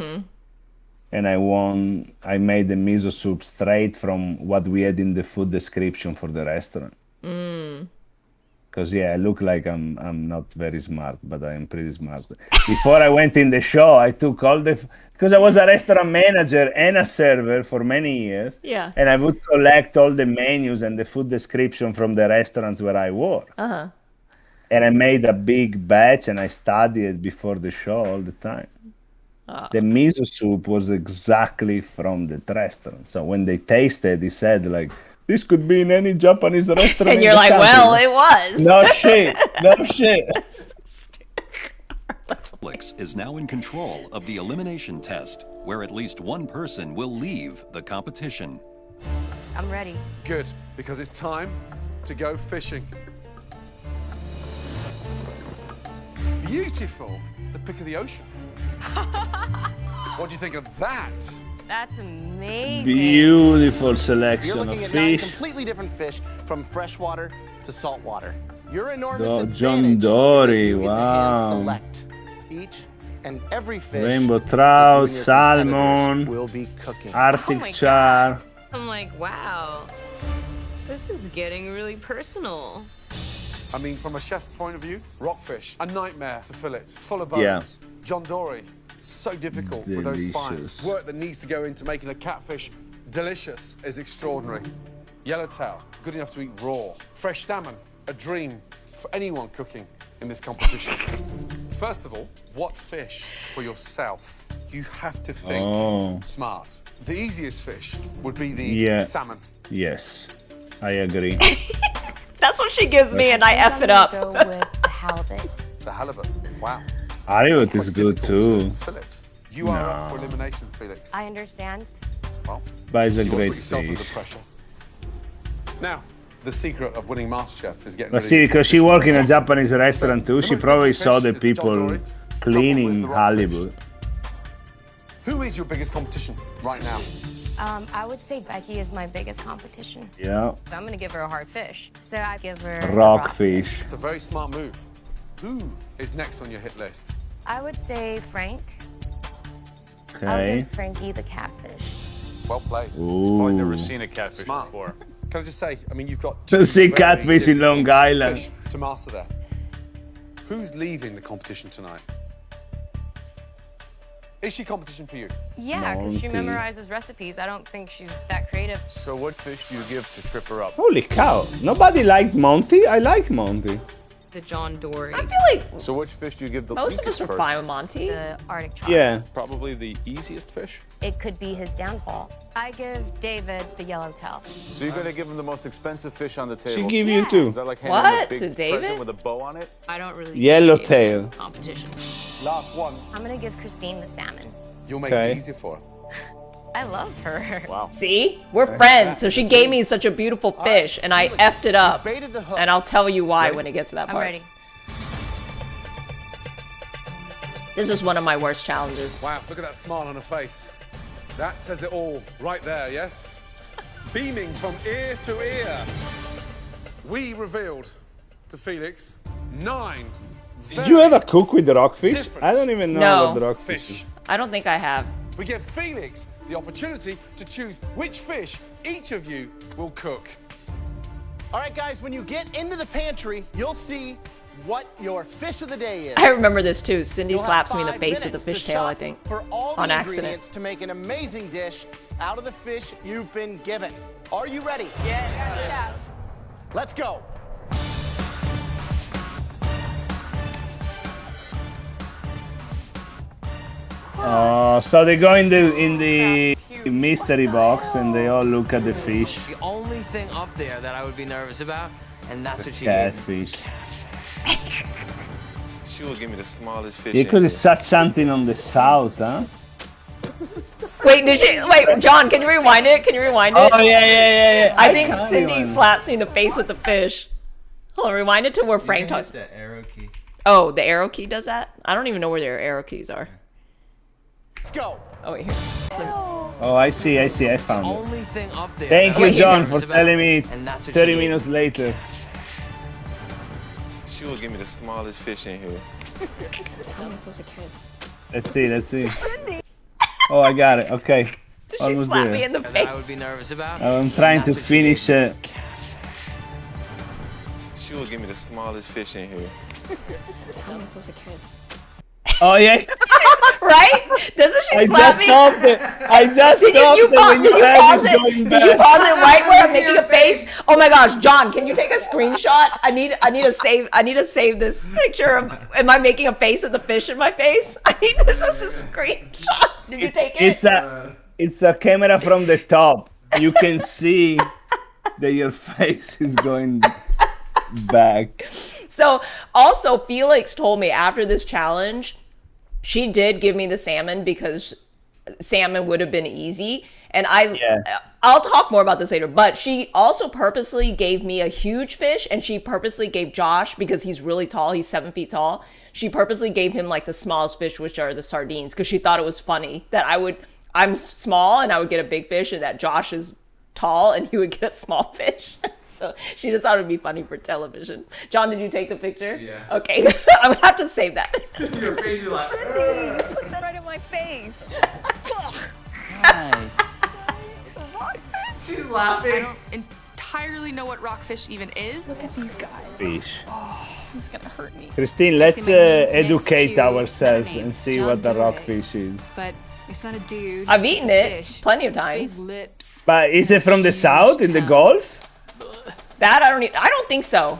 and I made the miso soup straight from what we had in the food description for the restaurant. Because I look like I'm not very smart, but I am pretty smart. Before I went in the show, I took all because I was a restaurant manager and a server for many years. Yeah. And I would collect all the menus and the food description from the restaurants where I work. Uh-huh. And I made a big batch and I studied it before the show all the time. The miso soup was exactly from the restaurant. So when they tasted, they said like, this could be in any Japanese restaurant. And in you're the like, country. well, it was. No shit. No shit. Netflix is now in control of the elimination test, where at least one person will leave the competition. I'm ready. Good, because it's time to go fishing. Beautiful. The pick of the ocean. What do you think of that? That's amazing. Beautiful You're selection of looking at 9 fish. completely different fish from freshwater to saltwater. Your enormous John advantage Dory, is that you get to hand wow. select each and every fish Rainbow that you trout, and your competitors salmon, will be cooking. Arctic my char. I'm like, wow. This is getting really personal. I mean, from a chef's point of view, rockfish, a nightmare to fillet, full of bones. Yeah. John Dory, so difficult with those Delicious. spines. Work that needs to go into making a catfish delicious is extraordinary. Yellowtail, good enough to eat raw. Fresh salmon, a dream for anyone cooking in this competition. First of all, what fish for yourself? You have to think smart. The easiest fish would be the salmon. Yes, I agree. That's what she gives me, and I F it up. Go with the halibut. The halibut, wow. Halibut is good too. Fillet. You are up for elimination, Felix. I understand. Well, But it's a you will great put yourself under fish. pressure. Now, the secret of winning Masterchef is getting But ready see, to because she competition. worked in a Japanese restaurant too, she most probably difficult saw fish the is the John people Dory, cleaning coupled with the rockfish. halibut. Who is your biggest competition right now? I would say Becky is my biggest competition. Yeah, I'm gonna give her a hard fish. So I give her a rockfish. It's a very smart move. Who is next on your hit list? I would say Frank. I would Okay. give Frankie the catfish. Well played. Probably never Ooh. seen a catfish Smart. before. Can I just say, I mean, you've got To two see very catfish in difficult Long Island. fish to master there. Who's leaving the competition tonight? Is she competition for you? Yeah, because she Monty. memorizes recipes. I don't think she's that creative. So what fish do you give to trip her up? Holy cow! Nobody liked Monty. I like Monty. The John Dory. I feel like So which fish do you give the most of us weakest were person? fine with Monty. The Arctic char. Yeah. Probably the easiest fish. It could be his downfall. I give David the yellowtail. So you're gonna give him the most expensive fish on the table. She give you too. Is that like handing him What? a big To David? present with a bow on it? I don't really Yellowtail. give David as a competition. Last one. I'm gonna give Christine the salmon. You'll make it easier for her. I love her. Wow. See? We're friends. So she gave me such a beautiful fish, and I effed it up. And I'll tell you why when it gets to that part. I'm ready. This is one of my worst challenges. Wow, look at that smile on her face. That says it all right there, yes? Beaming from ear to ear. We revealed to Felix 9. Did you ever cook with the rockfish? I don't even know what the No. rockfish is. I don't think I have. We give Felix the opportunity to choose which fish each of you will cook. All right, guys, when you get into the pantry, you'll see what your fish of the day is. I remember this too. Cindy You'll have slaps me in the 5 face with a minutes to fishtail, I shop think. For all On the accident. ingredients to make an amazing dish out of the fish you've been given. Are you ready? Yeah. Let's go. So they go in the mystery box and they all look at the fish. The only thing up there that I would be nervous about, and that's what she gave me. Catfish. She will give me the smallest fish. You could such something on the south, huh? Wait, wait, John, can you rewind it? Can you rewind it? Oh, yeah. I think can't Cindy rewind it. slaps me in the face with the fish. Hold on, rewind it to where Frank You can talks. hit the arrow key. Oh, the arrow key does that? I don't even know where their arrow keys are. Let's go. Oh, wait, here. Oh, I see, I found it. Only thing up there. Thank that you, I would be John, nervous for about, telling me and that's what 30 she gave minutes later. She will give me the smallest fish in here. How am I supposed to carry this? Let's see. Oh, I got it. Okay. She Almost slapped there. me in the that I would face. be nervous about. I'm trying to finish it. She will give me the smallest fish in here. How am I supposed to carry this? Oh, yeah. Right? Doesn't she I slap just me? stopped it. I just Did stopped you, it when did you your pause head is going it? Did you back. pause it right where I'm making a face? Oh my gosh, John, can you take a screenshot? I need to save this picture of, am I making a face with a fish in my face? I need this as a screenshot. Did you take it? It's a camera from the top. You can see that your face is going back. So also Felix told me after this challenge, she did give me the salmon because salmon would have been easy. And I'll talk more about this later, but she also purposely gave me a huge fish, and she purposely gave Josh, because he's really tall, he's 7 feet tall. She purposely gave him like the smallest fish, which are the sardines, because she thought it was funny that I'm small and I would get a big fish, and that Josh is tall and he would get a small fish. So she just thought it would be funny for television. John, did you take the picture? Yeah. Okay, I'm gonna have to save that. Your face is like. Cindy, you put that right in my face. Nice. She's I laughing. don't entirely know what rockfish even is. Look at these guys. Fish. He's gonna hurt me. Christine, let's see my name next educate to ourselves name. and see John what the Doe. rockfish is. But it's not a dude. I've it's eaten a it fish. plenty of Big times. lips. But is it from the south in the Gulf? That I don't think so.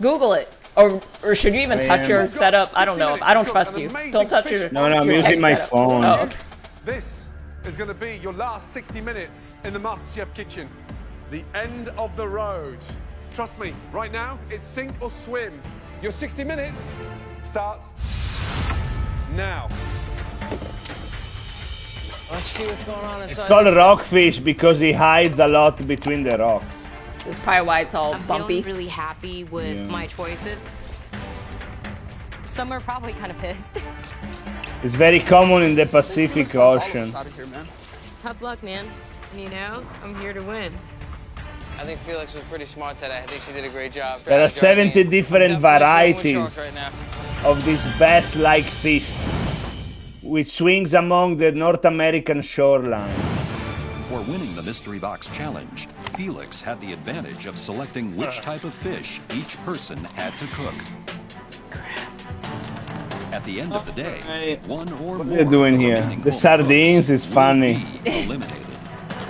Google it. Or should you even touch your setup? I don't know. I don't trust you. Don't touch your. No, I'm your using tech my setup. phone. Oh, okay. This is going to be your last 60 minutes in the Masterchef kitchen. The end of the road. Trust me, right now, it's sink or swim. Your 60 minutes starts now. Let's see what's going on inside. It's called a rockfish because he hides a lot between the rocks. This is probably why it's all I'm bumpy. feeling really happy with Yeah. my choices. Some are probably kind of pissed. It's very common in the Pacific Ocean. Tough luck, man. You know, I'm here to win. I think Felix was pretty smart today. I think she did a great job. There are 70 different varieties Right now. of this bass-like fish, which swings among the North American shoreline. For winning the Mystery Box Challenge, Felix had the advantage of selecting which type of fish each person had to cook. At the end of the day, one or What more are you doing of the here? remaining The home sardines cooks is will funny. be eliminated.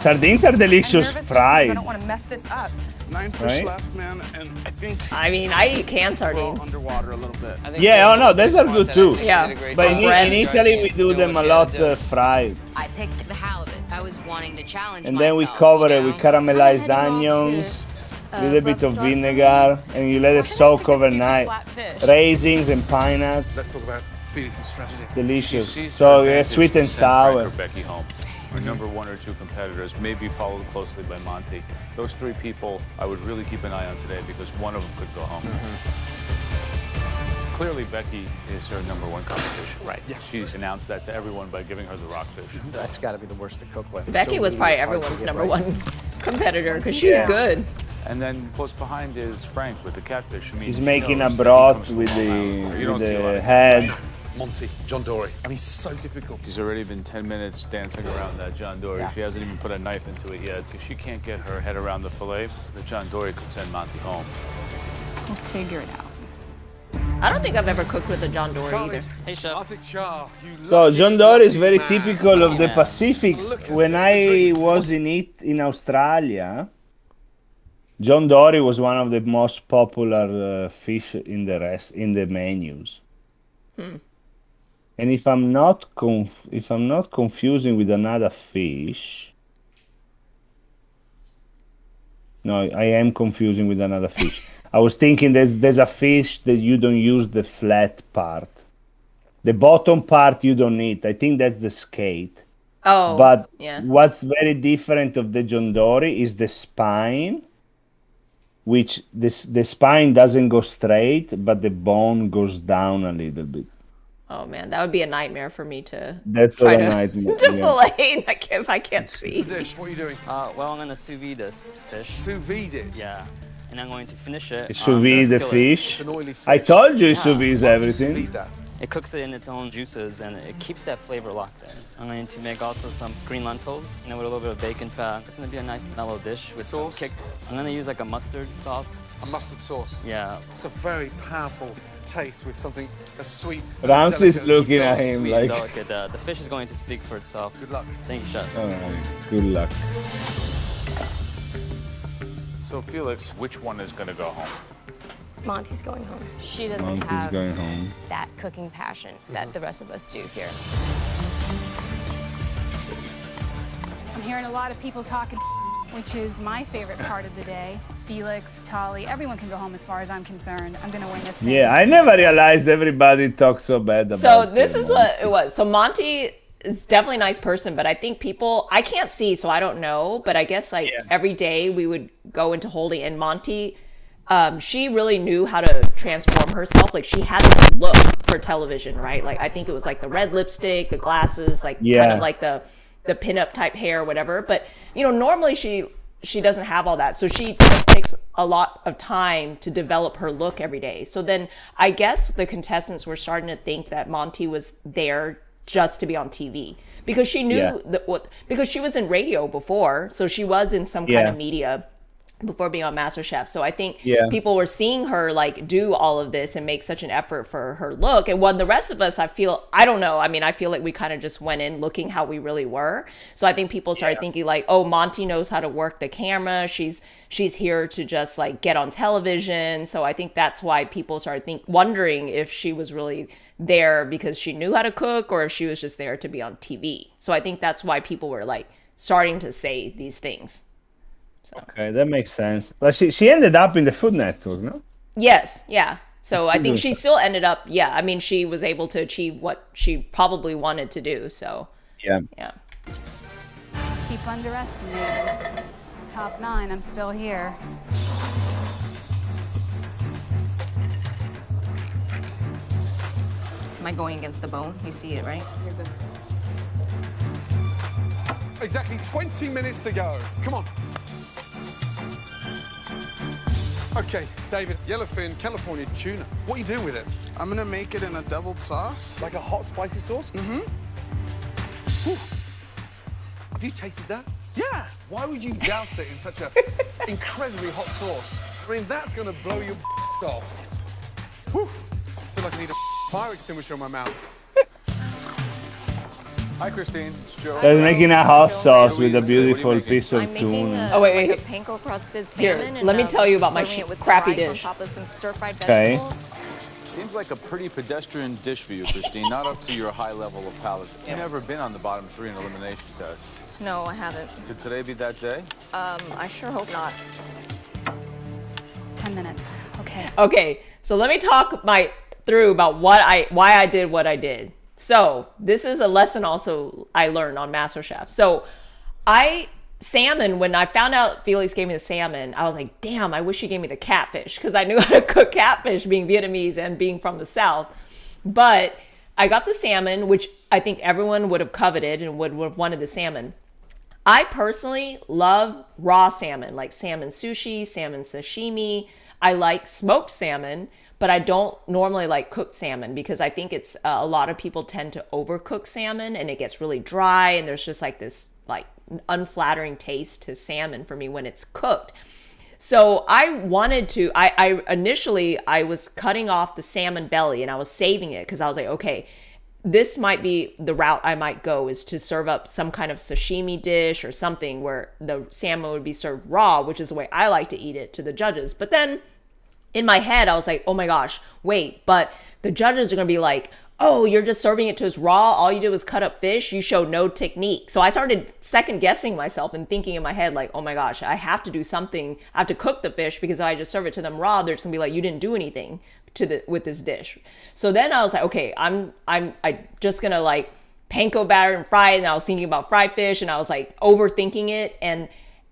Sardines are delicious I fried. don't want to mess this up. 9 fish Right? left, man, and I think I mean, I eat canned we're all sardines. underwater a little bit. Yeah, oh no, those are good too. Yeah. But in Italy we do them a lot fried. I picked the halibut. I was wanting to challenge And then we myself, cover you it with know? caramelized Kinda heading off onions, to, a little bit rough of start. vinegar, and you let it soak overnight. flat fish. Raisins and pine nuts. Let's talk about Felix's strategy. Delicious. She sees So her yeah, advantage sweet to and send Frank sour. or Becky home. Our number 1 or 2 competitors, maybe followed closely by Monty. Those 3 people I would really keep an eye on today because one of them could go home. Clearly, Becky is her number 1 competition. Right. Yeah. She's announced that to everyone by giving her the rockfish. That's got to be the worst to cook with. Becky was probably everyone's number 1 competitor because she's Yeah. good. And then close behind is Frank with the catfish. I mean, He's she making a knows that he broth comes from with Long Island. You don't see a lot the of head. Monty, John Dory. I mean, so difficult. She's already been 10 minutes dancing around that John Dory. Yeah. She hasn't even put a knife into it yet. If she can't get her head around the fillet, the John Dory could send Monty home. We'll figure it out. I don't think I've ever cooked with a John Dory Charlie, either. Hey, chef. Arctic char, you So lucky, John Dory is lucky very man. typical of the Yeah. Pacific. Look at When it, it's a I dream. was in Australia, John Dory was one of the most popular fish in the menus. And if I'm not confusing with another fish, no, I am confusing with another fish. I was thinking there's a fish that you don't use the flat part. The bottom part you don't need. I think that's the skate. Oh, But yeah. what's very different of the John Dory is the spine, which the spine doesn't go straight, but the bone goes down a little bit. Oh man, that would be a nightmare for me to That's try what a to, nightmare, to yeah. fillet if I can't see. It's a dish. What are you doing? Well, I'm gonna sous vide this fish. Sous vide it. Yeah, and I'm going to finish it. Sous vide the fish. It's an oily fish. I told you Yeah. sous vide Why would you sous everything. vide that? It cooks it in its own juices and it keeps that flavor locked in. I'm going to make also some green lentils, with a little bit of bacon fat. It's going to be a nice mellow dish with Sauce? some kick. I'm going to use like a mustard sauce. A mustard sauce. Yeah. It's a very powerful taste with something as sweet. Ramsey's delicate as looking sauce. at him Sweet like, and delicate. The fish is going to speak for itself. Good luck. Thank you, chef. all right, good luck. So, Felix, which one is going to go home? Monty's going home. She doesn't Monty's have going home. that cooking passion that the rest of us do here. I'm hearing a lot of people talking, which is my favorite part of the day. Felix, Tali, everyone can go home as far as I'm concerned. I'm gonna win this thing. Yeah, I never realized everybody talks so bad about So this is Monty. what it was. So Monty is definitely a nice person, but I think people, I can't see, so I don't know, but I guess like every day we would go into holding, and Monty, she really knew how to transform herself. Like she had this look for television, right? Like I think it was like the red lipstick, the glasses, like kind Yeah. of like the pinup type hair, whatever. But you know, normally she doesn't have all that, so she takes a lot of time to develop her look every day. So then I guess the contestants were starting to think that Monty was there just to be on TV because she knew because she was in radio before, so she was in some kind of media before being on MasterChef. So I think people were seeing her like do all of this and make such an effort for her look. And when the rest of us, I don't know. I mean, I feel like we kind of just went in looking how we really were. So I think people started thinking like, oh, Monty knows how to work the camera. She's here to just like get on television. So I think that's why people started wondering if she was really there because she knew how to cook or if she was just there to be on TV. So I think that's why people were like starting to say these things. So. Okay, that makes sense. But she ended up in the Food Network, no? Yes, yeah. So I think doing she still ended up, I mean, she was able to achieve what she probably wanted to do. So, yeah. Keep underestimating. Top 9, I'm still here. Am I going against the bone? You see it, right? You're good. Exactly 20 minutes to go. Come on. Okay, David, yellowfin California tuna. What are you doing with it? I'm gonna make it in a doubled sauce. Like a hot, spicy sauce? Mm-hmm. Whew. Have you tasted that? Yeah. Why would you douse it in such an incredibly hot sauce? I mean, that's gonna blow your off. Whew. I feel like I need a fire extinguisher on my mouth. Hi, Christine. It's Joe. They're making a hot sauce with a beautiful piece of tuna. Oh, wait. Like a panko crusted Here, salmon. and, let me tell you about my serving it with crappy rice dish. On top of some stir-fried Okay. vegetables. Seems like a pretty pedestrian dish for you, Christine. Not up to your high level of palate. You've never been on the bottom 3 in elimination test. No, I haven't. Could today be that day? I sure hope not. 10 minutes. Okay. Okay, so let me talk my through about why I did what I did. So this is a lesson also I learned on MasterChef. So salmon, when I found out Felix gave me the salmon, I was like, damn, I wish he gave me the catfish, because I knew how to cook catfish, being Vietnamese and being from the South. But I got the salmon, which I think everyone would have coveted and would have wanted the salmon. I personally love raw salmon, like salmon sushi, salmon sashimi. I like smoked salmon, but I don't normally like cooked salmon, because I think it's a lot of people tend to overcook salmon and it gets really dry, and there's just like this like unflattering taste to salmon for me when it's cooked. So I wanted to, I initially was cutting off the salmon belly and I was saving it, because I was like, okay, this might be the route I might go, is to serve up some kind of sashimi dish or something where the salmon would be served raw, which is the way I like to eat it, to the judges. But then in my head, I was like, oh my gosh, wait, but the judges are going to be like, oh, you're just serving it to us raw. All you did was cut up fish. You showed no technique. So I started second guessing myself and thinking in my head, like, oh my gosh, I have to do something. I have to cook the fish, because if I just serve it to them raw, they're just gonna be like, you didn't do anything with this dish. So then I was like, okay, I'm just gonna like panko batter and fry it. And I was thinking about fried fish, and I was like overthinking it. And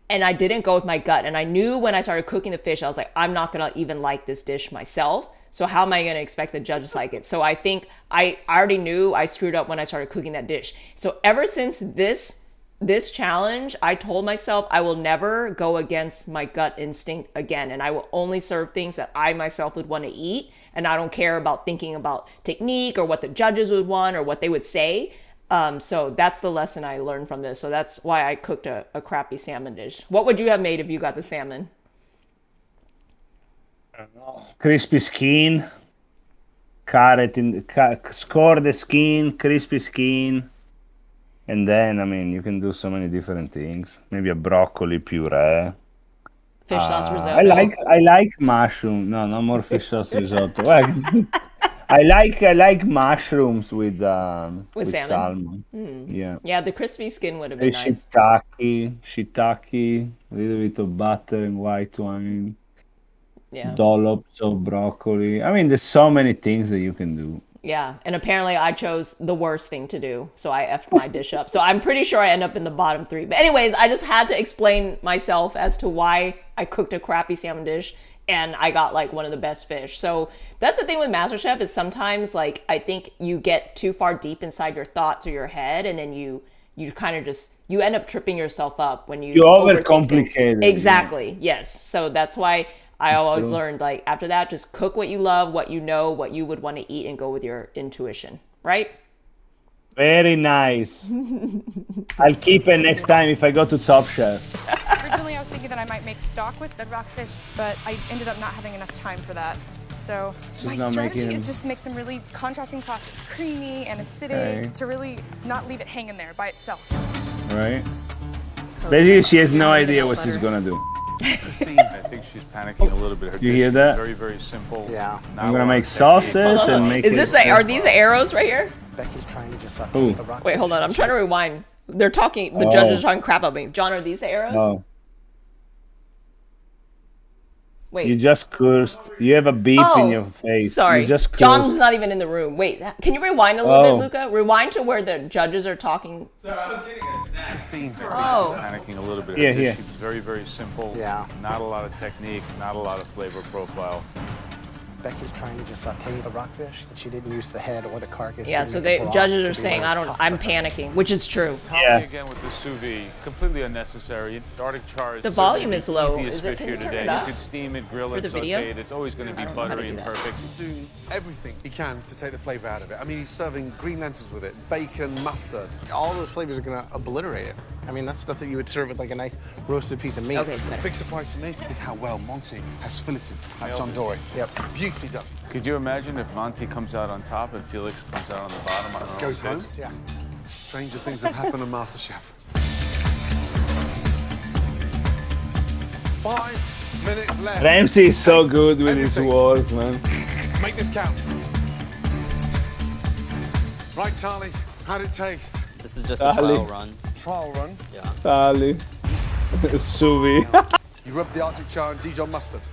I didn't go with my gut. And I knew when I started cooking the fish, I was like, I'm not gonna even like this dish myself. So how am I going to expect the judges like it? So I think I already knew I screwed up when I started cooking that dish. So ever since this challenge, I told myself I will never go against my gut instinct again. And I will only serve things that I myself would want to eat. And I don't care about thinking about technique or what the judges would want or what they would say. So that's the lesson I learned from this. So that's why I cooked a crappy salmon dish. What would you have made if you got the salmon? Crispy skin, carrot score the skin, crispy skin, and then I mean you can do so many different things. Maybe a broccoli puree. Fish sauce risotto. I like mushroom. No more fish sauce risotto. I like mushrooms with salmon. Yeah, the crispy skin would have been nice. Shiitake, a little bit of butter and white wine. Yeah. Dollops of broccoli. I mean, there's so many things that you can do. Yeah, and apparently I chose the worst thing to do, so I effed my dish up. So I'm pretty sure I end up in the bottom 3. But anyways, I just had to explain myself as to why I cooked a crappy salmon dish and I got like one of the best fish. So that's the thing with MasterChef, is sometimes like I think you get too far deep inside your thoughts or your head, and then you kind of just, you end up tripping yourself up when you overcomplicate it. Exactly. Yeah. Yes. So that's why I always learned, like, after that, just cook what you love, what you know, what you would want to eat, and go with your intuition, right? Very nice. I'll keep it next time if I go to Top Chef. Originally, I was thinking that I might make stock with the rockfish, but I ended up not having enough time for that. So my strategy is just to make some really contrasting sauces, creamy and acidic, to really not leave it hanging there by itself. Right. Basically, she has no idea what she's gonna do. Christine, I think she's panicking a little bit. Her You hear that? Very, very simple. Yeah. I'm gonna make sauces and make Is this are these the arrows right here? Becky's trying to just suck Ooh. the rock. Wait, hold on. I'm trying to rewind. They're talking, the judges are talking crap about me. John, are these the arrows? Oh. Wait. You just cursed. You have a beep in your face. Sorry. You just cursed. John's not even in the room. Wait, can you rewind a little bit, Luca? Rewind to where the judges are talking. Sorry, I was getting a snack. Christine, Oh. panicking a little bit. Yeah, Her dish, yeah. She was very, very simple. Yeah. Not a lot of technique, not a lot of flavor profile. Becky's trying to just saute the rockfish, and she didn't use the head or the carcass. Yeah, so the judges are saying, I'm panicking, which is true. Tommy again with the sous vide, completely unnecessary. Arctic char is The certainly volume is low. easiest Is it- fish can here you turn today. it up You could steam it, grill for it, the saute video? it. It's always going to be I don't know how to buttery do and that. perfect. Doing everything he can to take the flavour out of it. I mean, he's serving green lentils with it, bacon, mustard. All those flavors are gonna obliterate it. I mean, that's stuff that you would serve with like a nice roasted piece of meat. Okay, it's better. Big surprise to me is how well Monty has filleted at John Dory. Yep. Beautifully done. Could you imagine if Monty comes out on top and Felix comes out on the bottom? I don't know. Goes home. Yeah. Stranger things have happened on MasterChef. 5 minutes left. Ramsey is so good with his words, man. Make this count. Right, Charlie, how'd it taste? This is just a trial run. Trial run. Yeah. Ali. Sous vide. You rubbed the Arctic char and Dijon mustard.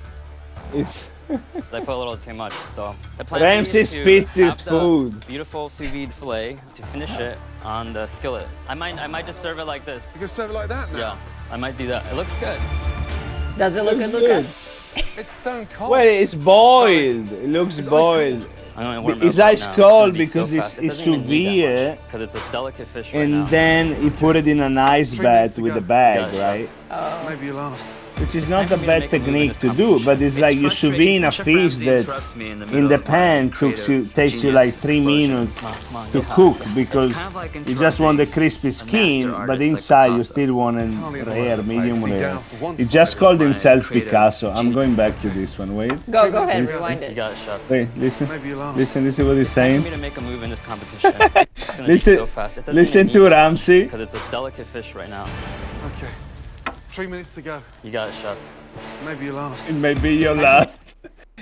It's I put a little too much. So the plan Ramsey is to spit his have the food. beautiful sous vide fillet to finish it on the skillet. I might just serve it like this. You can serve it like that now? Yeah, I might do that. It looks good. Does it look good, Luca? It's stone cold. Well, it's boiled. It looks boiled. It's ice cold because it's sous vide. Because it's a delicate fish right And now. then you put it in an ice bath with a bag, right? Maybe you last. Which is not a bad technique to do, but it's like you sous vide a fish that in the pan takes you like 3 minutes to cook because you just want the crispy skin, but inside you still want a rare, medium rare. He just called himself Picasso. I'm going back to this one. Wait. Go ahead, rewind it. You got it, chef. Wait, listen what he's saying. It's time for me to make a move in this competition. It's gonna be so fast. It doesn't Listen even to need Ramsey. because it's a delicate fish right now. Okay. 3 minutes to go. You got it, chef. Maybe you last. It may be your last.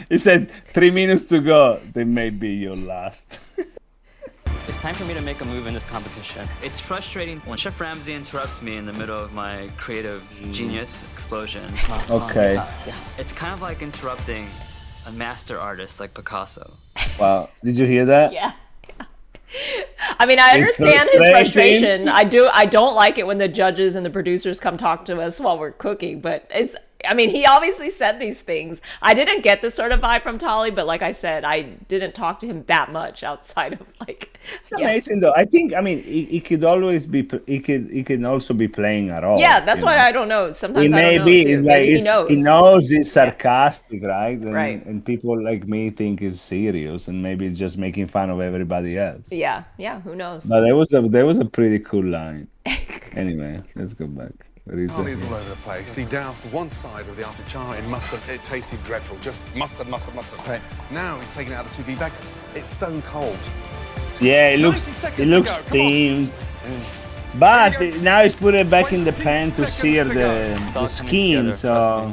He said 3 minutes to go. They may be your last. It's time for me to make a move in this competition. It's frustrating when Chef Ramsay interrupts me in the middle of my creative genius explosion. Okay. It's kind of like interrupting a master artist like Picasso. Wow. Did you hear that? Yeah. I mean, I understand his frustration. I don't like it when the judges and the producers come talk to us while we're cooking, but I mean, he obviously said these things. I didn't get this sort of vibe from Tali, but like I said, I didn't talk to him that much outside of like. It's amazing though. I mean, he could always be. He can also be playing a role. Yeah, that's why I don't know. Sometimes he I may don't know be. too. It's like Maybe he knows it's sarcastic, right? And, Right. And people like me think it's serious, and maybe it's just making fun of everybody else. Yeah, who knows? But there was a pretty cool line. Anyway, let's go back. Olives all over the place. He doused one side of the artichoke in mustard. It tasted dreadful. Just mustard. Right. Now he's taking it out of the sous vide bag. It's stone cold. Yeah, it looks steamed. But now he's put it back in the pan to sear the skin. So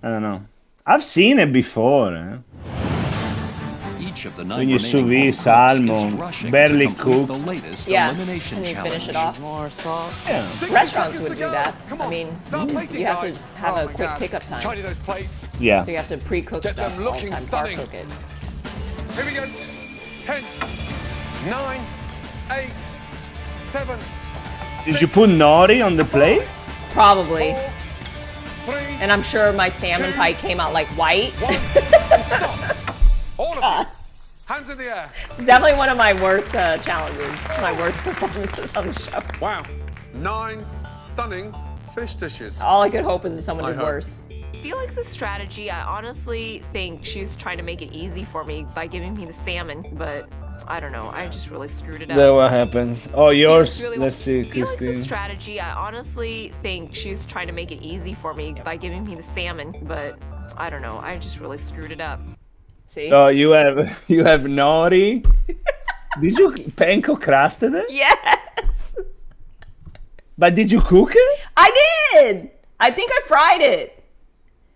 I don't know. I've seen it before. Each of the 9 When you sous remaining vide home cooks is salmon, rushing barely to complete cooked. the latest Yeah, elimination and you challenge. finish it off. More salt. Yeah. Restaurants would do that. I mean, you have to have a quick pickup time. Tidy those plates. Yeah. So you have to pre-cook Get stuff them all the looking time, bar stunning. cook it. Here we go. 10, 9, 8, 7. Did you put nori on the plate? Probably. And I'm sure my salmon pie came out like white. All of you. Hands in the air. It's definitely one of my worst challenges, my worst performances on the show. Wow. 9 stunning fish dishes. All I could hope is that someone did hope. worse. Felix's strategy, I honestly think she's trying to make it easy for me by giving me the salmon, but I don't know. I just really screwed it up. Then what happens? Oh, yours. Really Let's see, Felix's Christine. strategy, I honestly think she's trying to make it easy for me by giving me the salmon, but I don't know. I just really screwed it up. See? Oh, you have nori. Did you panko crusted it? Yes. But did you cook it? I did. I think I fried it.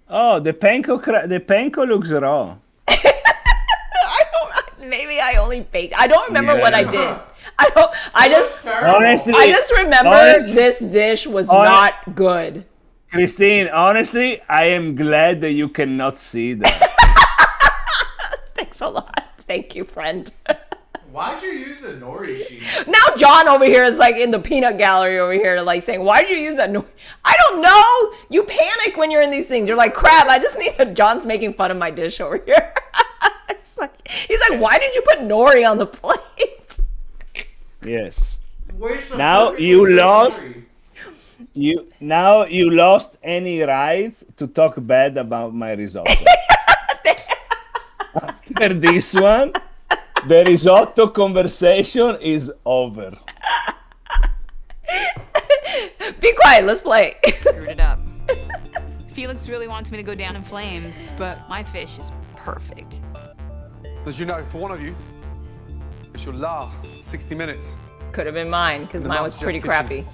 Oh, the panko looks raw. Maybe I only baked. I don't remember what I did. I just remember this dish was not good. Christine, honestly, I am glad that you cannot see that. Thanks a lot. Thank you, friend. Why'd you use the nori sheet? Now John over here is like in the peanut gallery over here, like saying, "Why'd you use that nori?" I don't know. You panic when you're in these things. You're like, "Crap! I just need." John's making fun of my dish over here. He's like, "Why did you put nori on the plate?" Yes. Now you lost. You lost any rights to talk bad about my risotto. After this one, the risotto conversation is over. Be quiet. Let's play. Screwed it up. Felix really wants me to go down in flames, but my fish is perfect. As you know, for one of you, it's your last 60 minutes. Could have been mine because The mine was Masterchef pretty kitchen. crappy.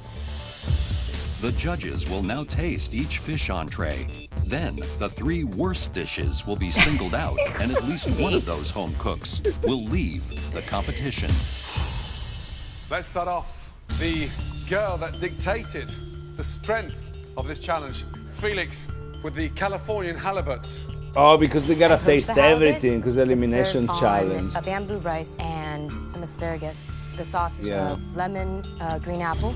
The judges will now taste each fish entree. Then, the 3 worst dishes will be singled out, and at least one of those home cooks will leave the competition. Let's start off. The girl that dictated the strength of this challenge, Felix, with the Californian halibuts. Oh, because they gotta Poach taste the halibut. everything, because It's elimination served challenge. on a bamboo rice and some asparagus. The sauce is Yeah. lemon, green apple.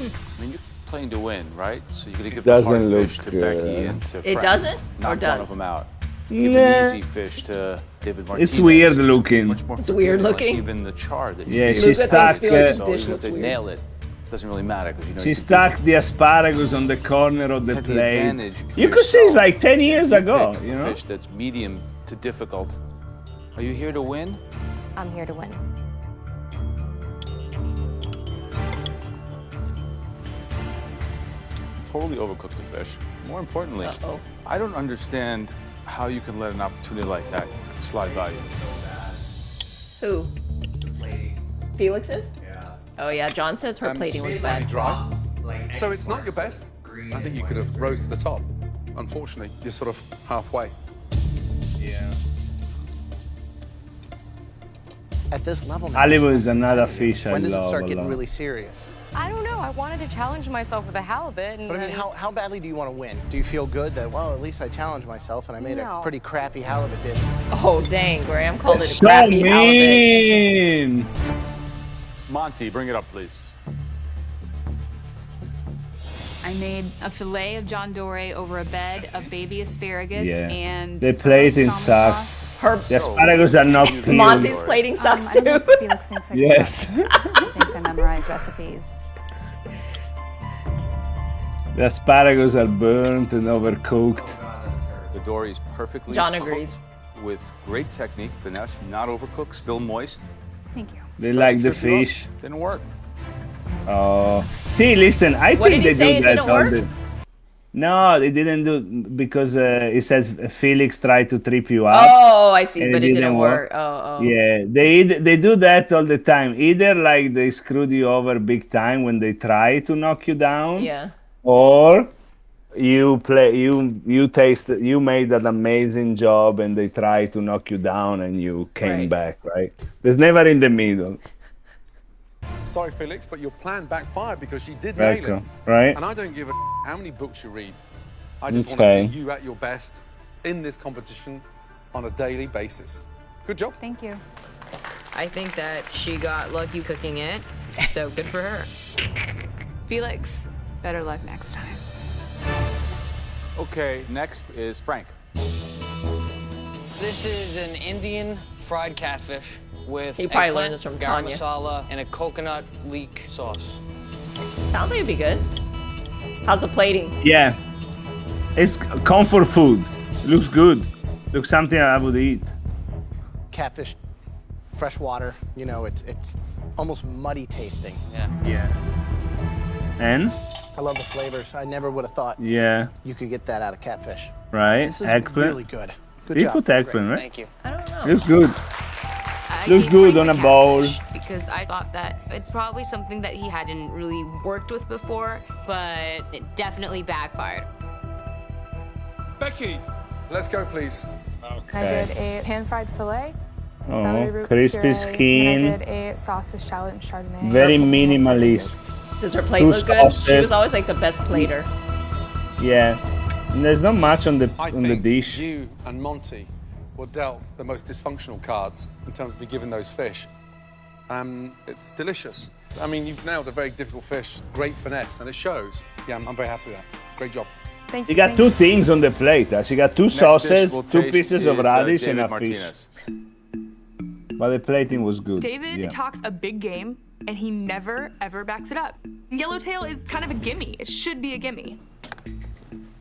I mean, you're playing to win, right? So you're gonna give the Doesn't hard look fish to Becky and to Frank. It doesn't? Knock Or one does? of them out. Give Nah. an easy fish to David Martinez. It's weird looking. Much more It's weird forgiving, like looking? even the char that you Yeah, gave she us. stuck. feel like his So dish even looks if they weird. nail it, doesn't really matter because you know She you can stuck the asparagus on the corner of the Had the plate. advantage You could see it's like 10 years You ago, pick you a know? fish that's medium to difficult. Are you here to win? I'm here to win. Totally overcooked the fish. More importantly, I don't understand how you can let an opportunity like that slide by you. Who? Felix's? Yeah. Oh yeah, John says her plating was Slightly bad. dry. So it's not your best. I think you could have rose to the top. Unfortunately, you're sort of halfway. Yeah. At this level now, Halibut it's is less than another 10 years. fish I When does it love start a getting lot. really serious? I don't know. I wanted to challenge myself with a halibut. And But I mean, how badly do you want to win? Do you feel good that, well, at least I challenged myself and I made No. a pretty crappy halibut dish? Oh dang, Graham called it a So crappy halibut. mean! Monty, bring it up, please. I made a fillet of John Dory over a bed of baby asparagus Yeah. and The plating salmon sucks. sauce. The asparagus are not peeled. Monty's plating sucks I don't too. think Felix thinks I can Yes. cook. He thinks I memorize recipes. The asparagus are burnt and overcooked. The dory is perfectly John cooked agrees. with great technique, finesse, not overcooked, still moist. Thank you. They Tried like to the trip you up. fish. Didn't work. Oh, see, listen, I What think did he they say? do It that didn't all work? the. No, they didn't do because he said Felix tried to trip you up. Oh, I see, and but it didn't work. Oh. Yeah, they do that all the time. Either like they screwed you over big time when they try to knock you down, Yeah. or you made an amazing job and they tried to knock you down and you came Right. back, right? There's never in the middle. Sorry, Felix, but your plan backfired because you did nail it. Ecco, right? And I don't give a how many books you read. I just want to Okay. see you at your best in this competition on a daily basis. Good job. Thank you. I think that she got lucky cooking it, so good for her. Felix, better luck next time. Okay, next is Frank. This is an Indian fried catfish with He probably eggplant, learned this from garam Tanya. masala, and a coconut leek sauce. Sounds like it'd be good. How's the plating? Yeah, it's comfort food. Looks good. Looks something I would eat. Catfish, fresh water, you know, it's almost muddy tasting. Yeah. Yeah. And I love the flavors. I never would have thought yeah, you could get that out of catfish. right. This is Eggplant. really good. Good You job. put eggplant, right? Thank you. I don't know. Looks good. I Looks gave good Frank on the a bowl. catfish Because I thought that it's probably something that he hadn't really worked with before, but it definitely backfired. Becky, let's go, please. I did a pan-fried fillet, Oh, celery root crispy puree, skin. and I did a sauce with shallot and chardonnay. Very and minimalist. Does her plate Two look good? She sauces. was always like the best plater. Yeah. And there's not much on the I on the think dish. you and Monty were dealt the most dysfunctional cards in terms of being given those fish. It's delicious. I mean, you've nailed a very difficult fish, great finesse, and it shows. Yeah, I'm very happy with that. Great job. Thank You you. got thank two you. things on the plate. She got two Next dish sauces, we'll two taste pieces of is, radish, and David a Martinez. fish. But the plating was good. David Yeah. talks a big game, and he never, ever backs it up. Yellowtail is kind of a gimme. It should be a gimme.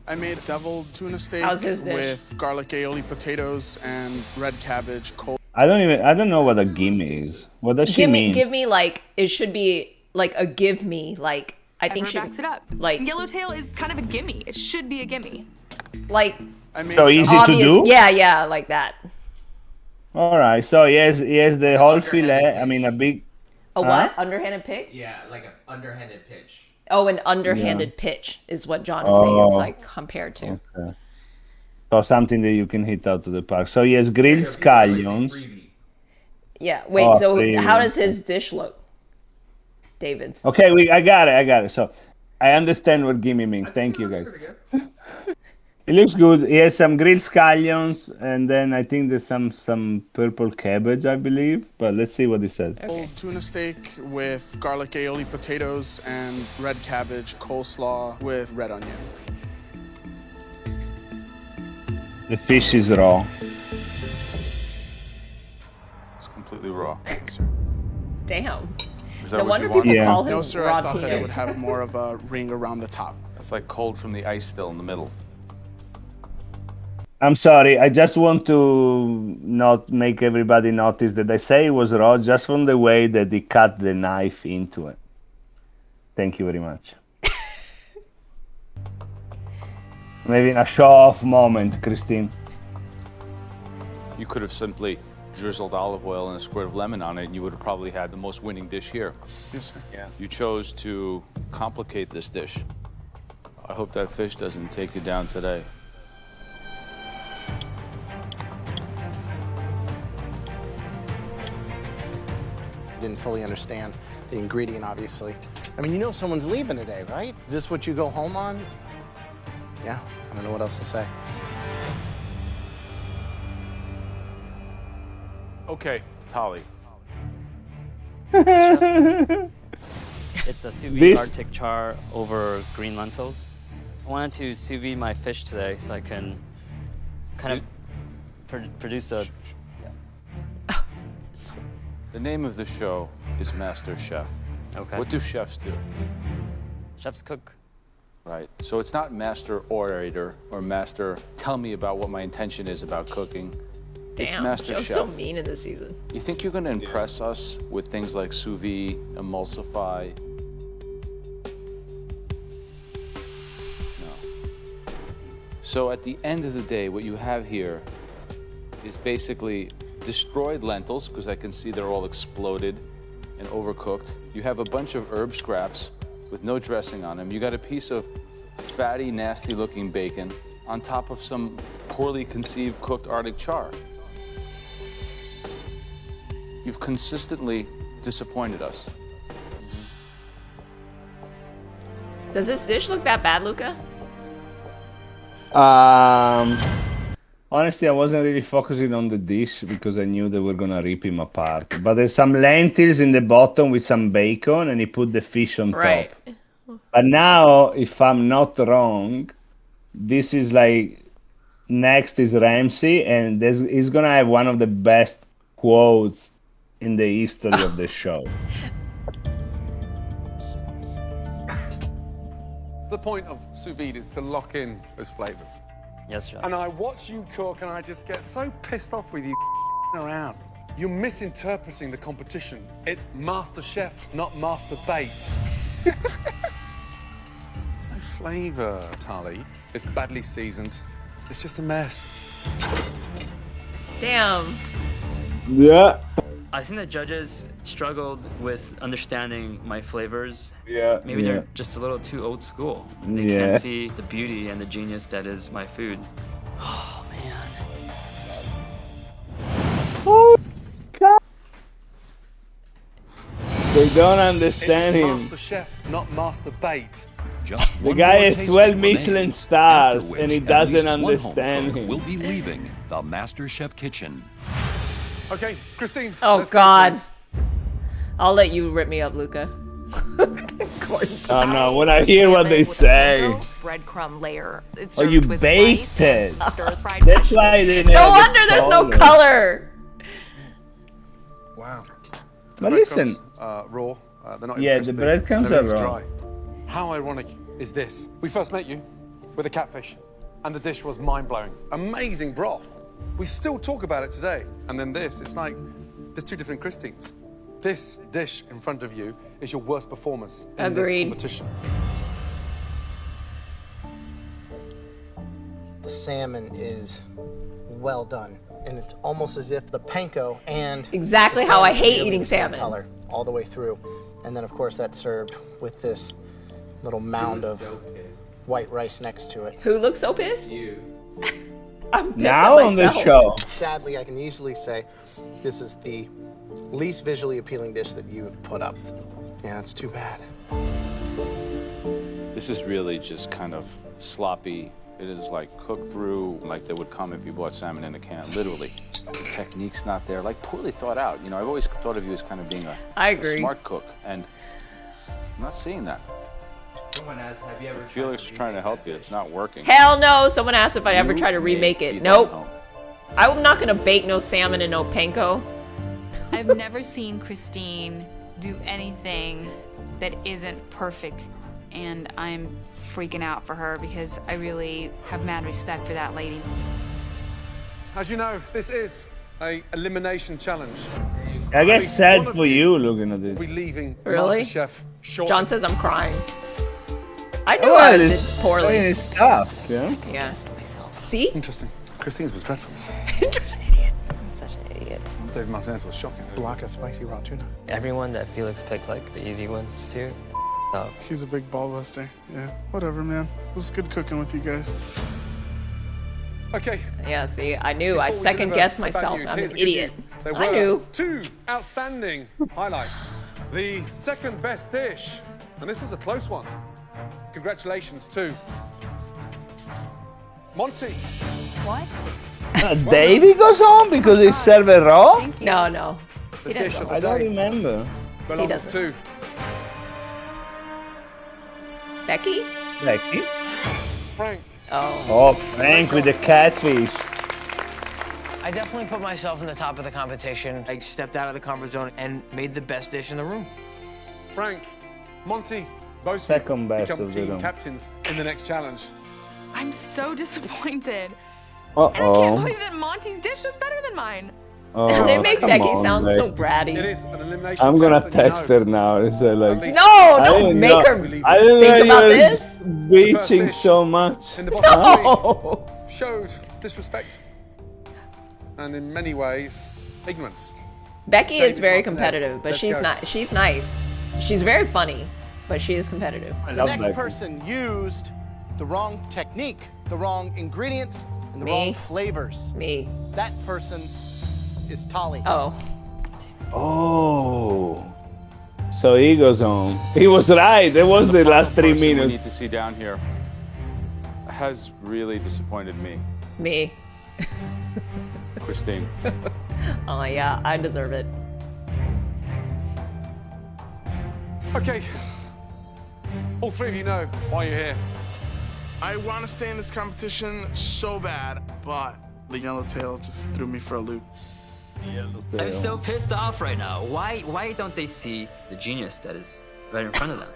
I made deviled tuna steak How's his dish? with garlic aioli potatoes and red cabbage cold. I don't know what a gimme is. What does she mean? Give me like it should be like a give me like I think Never she backs it up. like Yellowtail is kind of a gimme. It should be a gimme. like I made So easy to obvious. do? Yeah, like that. All right. So he has the whole fillet. I mean, a big. A what? Underhanded pick? Yeah, like an underhanded pitch. Oh, an underhanded pitch is what John is saying. It's Oh. like compared to. Okay. So something that you can hit out to the park. So he has grilled scallions. Yeah. Wait. Oh, So freebie. how does his dish look? David's. Okay, I got it. So I understand what gimme means. Thank you, guys. It looks good. He has some grilled scallions, and then I think there's some purple cabbage, I believe. But let's see what he says. Old tuna steak with garlic aioli potatoes and red cabbage coleslaw with red onion. The fish is raw. It's completely raw. Damn. Is that No what wonder you want? people call him No, sir, raw I thought that tuna. it would have more of a ring around the top. It's like cold from the ice still in the middle. I'm sorry. I just want to not make everybody notice that I say it was raw just from the way that he cut the knife into it. Thank you very much. Maybe in a show-off moment, Christine. You could have simply drizzled olive oil and a squirt of lemon on it, and you would have probably had the most winning dish here. Yes, sir. Yeah. You chose to complicate this dish. I hope that fish doesn't take you down today. Didn't fully understand the ingredient, obviously. I mean, you know someone's leaving today, right? Is this what you go home on? Yeah, I don't know what else to say. Okay, Tali. It's a sous vide This- Arctic char over green lentils. I wanted to sous vide my fish today so I can kind of produce a... The name of the show is Masterchef. Okay. What do chefs do? Chefs cook. Right. So it's not master orator or master tell me about what my intention is about cooking. It's Damn, master Joe's chef. so mean in this season. You think you're going to impress us with things like sous vide, emulsify? No. So at the end of the day, what you have here is basically destroyed lentils, because I can see they're all exploded and overcooked. You have a bunch of herb scraps with no dressing on them. You got a piece of fatty, nasty-looking bacon on top of some poorly conceived cooked Arctic char. You've consistently disappointed us. Does this dish look that bad, Luca? Honestly, I wasn't really focusing on the dish because I knew they were gonna rip him apart. But there's some lentils in the bottom with some bacon, and he put the fish on Right. top. But now, if I'm not wrong, this is like next is Ramsey, and he's gonna have one of the best quotes in the history of the show. The point of sous vide is to lock in those flavors. Yes, chef. And I watch you cook and I just get so pissed off with you around. You're misinterpreting the competition. It's Masterchef, not Master Bait. There's no flavor, Tali. It's badly seasoned. It's just a mess. Damn. Yeah. I think the judges struggled with understanding my flavors. Yeah. Maybe yeah. they're just a little too old school. They Yeah. can't see the beauty and the genius that is my food. Oh man, that sucks. Oh, God. They don't understand him. Master Chef, not Master Bait. Just The one guy more has tasting 12 remains, Michelin stars, after which and he at doesn't least one home understand cook him. will be leaving the MasterChef kitchen. Okay, Christine. Oh let's go, God. please. I'll let you rip me up, Luca. Oh no, when I hear what they say. Breadcrumb layer. It's Oh, you served with baked rice, it. stir-fried That's why they No never wonder there's no color. Wow. But breadcrumbs listen. are raw. They're not Yeah, crispy, the breadcrumbs and everything's are raw. dry. How ironic is this? We first met you with a catfish, and the dish was mind-blowing. Amazing broth. We still talk about it today. And then this, it's like there's two different Christines. This dish in front of you is your worst performance in this Agreed. competition. The salmon is well done, and it's almost as if the panko and Exactly the how I salmon hate really eating the same salmon. color all the way through, and then of course that's served with this little mound of white rice next to it. Who looks so pissed? You. I'm pissed Now at on the myself. show. Sadly, I can easily say this is the least visually appealing dish that you've put up. Yeah, it's too bad. This is really just kind of sloppy It is like cooked through like they would come if you bought salmon in a can, literally. The technique's not there, like poorly thought out. You know, I've always thought of you as kind of being a smart cook, and I'm not seeing that. Someone asked, have you ever Felix is trying to help you. It's not working. Hell no. Someone asked if I ever try to remake it. Nope. I'm not gonna bake no salmon and no panko. I've never seen Christine do anything that isn't perfect, and I'm freaking out for her because I really have mad respect for that lady. As you know, this is a elimination challenge. I guess sad for you looking at this. We're leaving Really? Masterchef shortly. John says I'm crying. I knew Well, I did it's- poorly. I mean, it's tough, yeah? Yeah. See? Interesting. Christine's was dreadful. I'm such an idiot. David Martinez was shocking. Block of spicy raw tuna. Everyone that Felix picked, like the easy ones too. Oh. He's a big ball buster. Yeah, whatever, man. It was good cooking with you guys. Okay. Yeah, see, I knew. I Before we second deliver guessed the bad myself. news, I'm here's an the good idiot. news. There I were knew. 2 outstanding highlights. The second best dish, and this was a close one. Congratulations to Monty. What? Davey goes home because he served it raw? No, no. The He dish doesn't. of the I don't day remember. belongs doesn't. to Becky? Becky? Frank. Oh. Oh, Frank with the catfish. I definitely put myself in the top of the competition. I stepped out of the comfort zone and made the best dish in the room. Frank, Monty, both Second best become of the team room. captains in the next challenge. I'm so disappointed. And I can't Uh-oh. believe that Monty's dish was better than mine. Oh, They make come Becky on, sound Becky. so bratty. It is an elimination I'm gonna test, and you text know her now and say like, least- No, I don't didn't make know- her I didn't think know about you were this. Bitching fish so much. in the bottom No. showed disrespect and in many ways ignorance. Becky is David very Martinez, competitive, but let's she's go. not. She's nice. She's very funny, but she is competitive. I The love next Becky. person used the wrong technique, the wrong ingredients, and the Me. wrong flavors. Me. That person is Tali. Oh. Oh. So he goes home. He was right. That was the last 3 Person we need to minutes. see down here has really disappointed me, Me. Christine. Oh yeah, I deserve it. Okay, all 3 of you know why you're here. I want to stay in this competition so bad, but the yellowtail just threw me for a loop. I'm so pissed off right now. Why don't they see the genius that is right in front of them?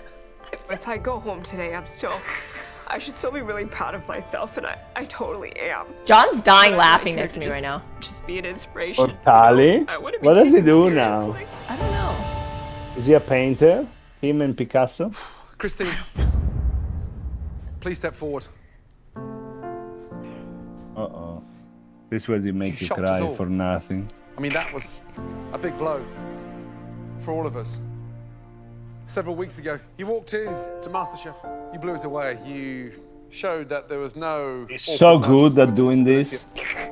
If I go home today, I should still be really proud of myself, and I totally am. John's dying But I'm laughing here next to me just- right now. Just be an inspiration. Or Tali? I wouldn't be What does he taken do seriously. now? I don't know. Is he a painter? Him and Picasso? Christine, please step forward. Uh-oh. This way he makes you shocked us cry all. for nothing. I mean, that was a big blow for all of us. Several weeks ago, you walked in to Masterchef. You blew us away. You showed that there was no. He's so awkwardness good at with doing this. this.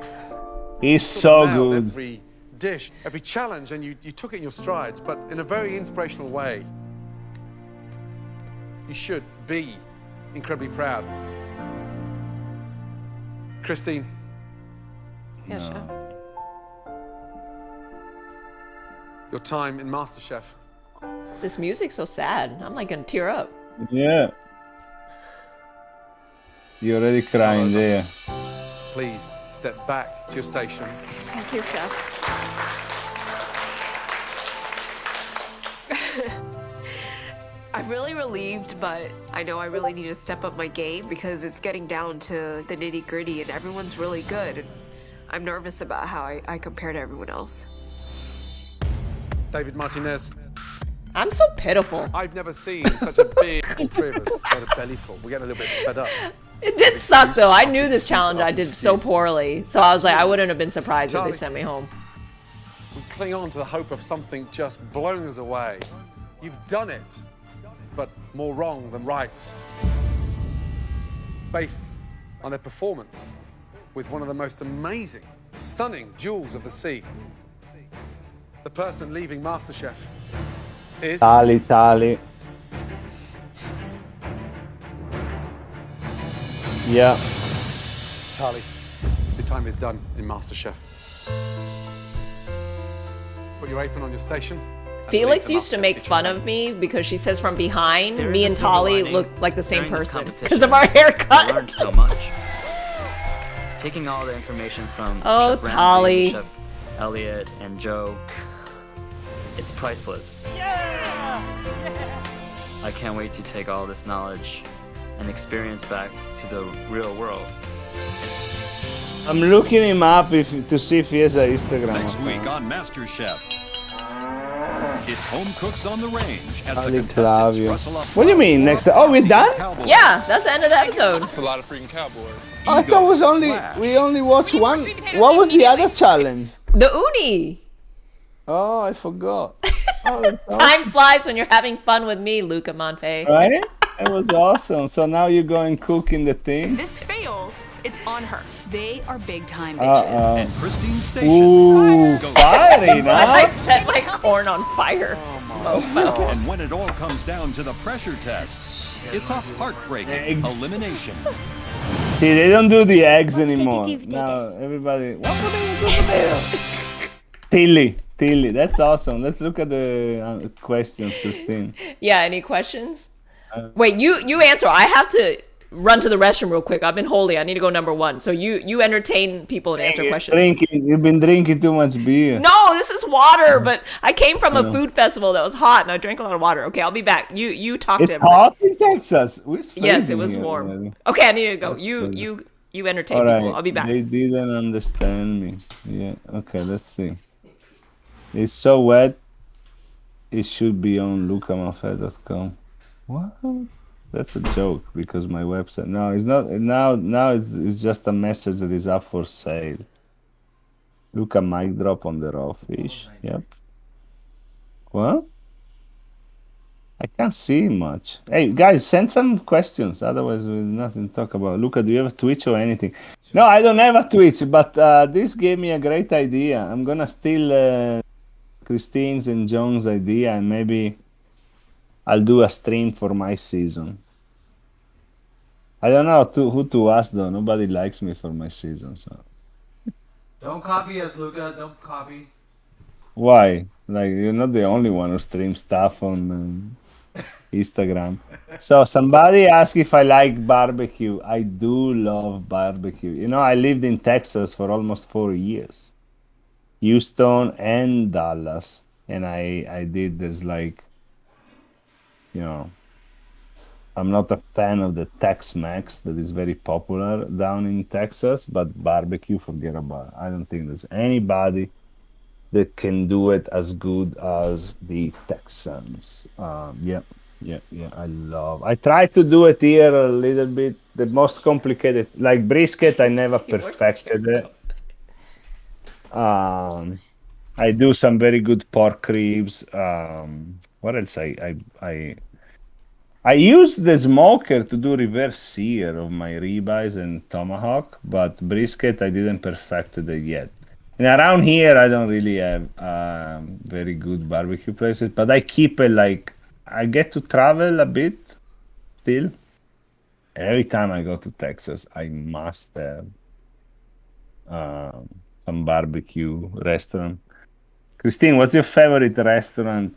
He's Sort so of nailed good. Every dish, every challenge, and you took it in your strides, but in a very inspirational way. You should be incredibly proud. Christine, Yes, Chef. your time in Masterchef. This music's so sad. I'm like gonna tear up. Yeah. You're already crying there. Please step back to your station. Thank you, Chef. I'm really relieved, but I know I really need to step up my game because it's getting down to the nitty gritty and everyone's really good. And I'm nervous about how I compare to everyone else. David Martinez. I'm so pitiful. I've never seen such a big, all 3 of us had a belly full. We're getting a little bit fed up. It did suck though. I knew this challenge I did so poorly, so I was like, I wouldn't have been surprised if they Charlie. sent me home. We cling on to the hope of something just blowing us away. You've done it, but more wrong than right. Based on their performance with one of the most amazing, stunning jewels of the sea. The person leaving MasterChef is... Tali. Yeah. Tali, your time is done in Masterchef. Put your apron on your station. Felix used to make fun of me because she says from behind, There me is a and silver Tali lining. look like the same During this person competition, because of our I haircut. learned so much. Taking all the information from Oh, Chef Ramsay, Tali. Chef Elliot, and Joe, it's priceless. I can't wait to take all this knowledge and experience back to the real world. I'm looking him up to see if he has an Instagram Next account. week on MasterChef, it's home cooks on the range as the Ali contestants Clavio. wrestle up. What do you mean next? Oh, we're done? Yeah, that's the end of the episode. That's a lot of freaking cowboys. I thought it was we only watched one. What was the other challenge? The uni. Oh, I forgot. Oh, Time flies when you're having fun with me, Luca Manfe. right? That was awesome. So now you go and cook in the If thing. this fails, it's on her. They are big time Uh-oh. And Christine's station. Ooh, fiery I now. set my corn on fire. Mofo. And when it all comes down to the pressure test, it's a heartbreaking Eggs. elimination. See, they don't do the eggs anymore. Now everybody. What potato? Tilly, that's awesome. Let's look at the questions, Christine. Yeah, any questions? Wait, you answer. I have to run to the restroom real quick. I've been holding. I need to go number one. So you entertain people and answer questions. You've been drinking too much beer. No, this is water. But I came from a food festival that was hot, and I drank a lot of water. Okay, I'll be back. You talk It's to everybody. hot in Texas. Yes, it was warm. Okay, I need to go. You entertain All right. people. I'll be back. They didn't understand me. Yeah. Okay. Let's see. It's so wet. It should be on lucamanfe.com. What? That's a joke because my website. No, it's not. Now it's just a message that is up for sale. Luca mic drop on the raw fish. Yep. What? I can't see much. Hey guys, send some questions. Otherwise, we have nothing to talk about. Luca, do you have a Twitch or anything? No, I don't have a Twitch, but this gave me a great idea. I'm gonna steal Christine's and John's idea, and maybe I'll do a stream for my season. I don't know who to ask though. Nobody likes me for my season, so. Don't copy us, Luca. Don't copy. Why? Like you're not the only one who streams stuff on Instagram. So somebody asked if I like barbecue. I do love barbecue. You know, I lived in Texas for almost 4 years, Houston and Dallas, and I did this like, you know, I'm not a fan of the Tex-Mex that is very popular down in Texas, but barbecue, forget about it. I don't think there's anybody that can do it as good as the Texans. Yeah. I tried to do it here a little bit. The most complicated, like brisket, I never perfected it. I do some very good pork ribs. What else? I use the smoker to do reverse sear of my ribeyes and tomahawk, but brisket I didn't perfect it yet. And around here, I don't really have very good barbecue places, but I keep it like I get to travel a bit still. Every time I go to Texas, I must have some barbecue restaurant. Christine, what's your favorite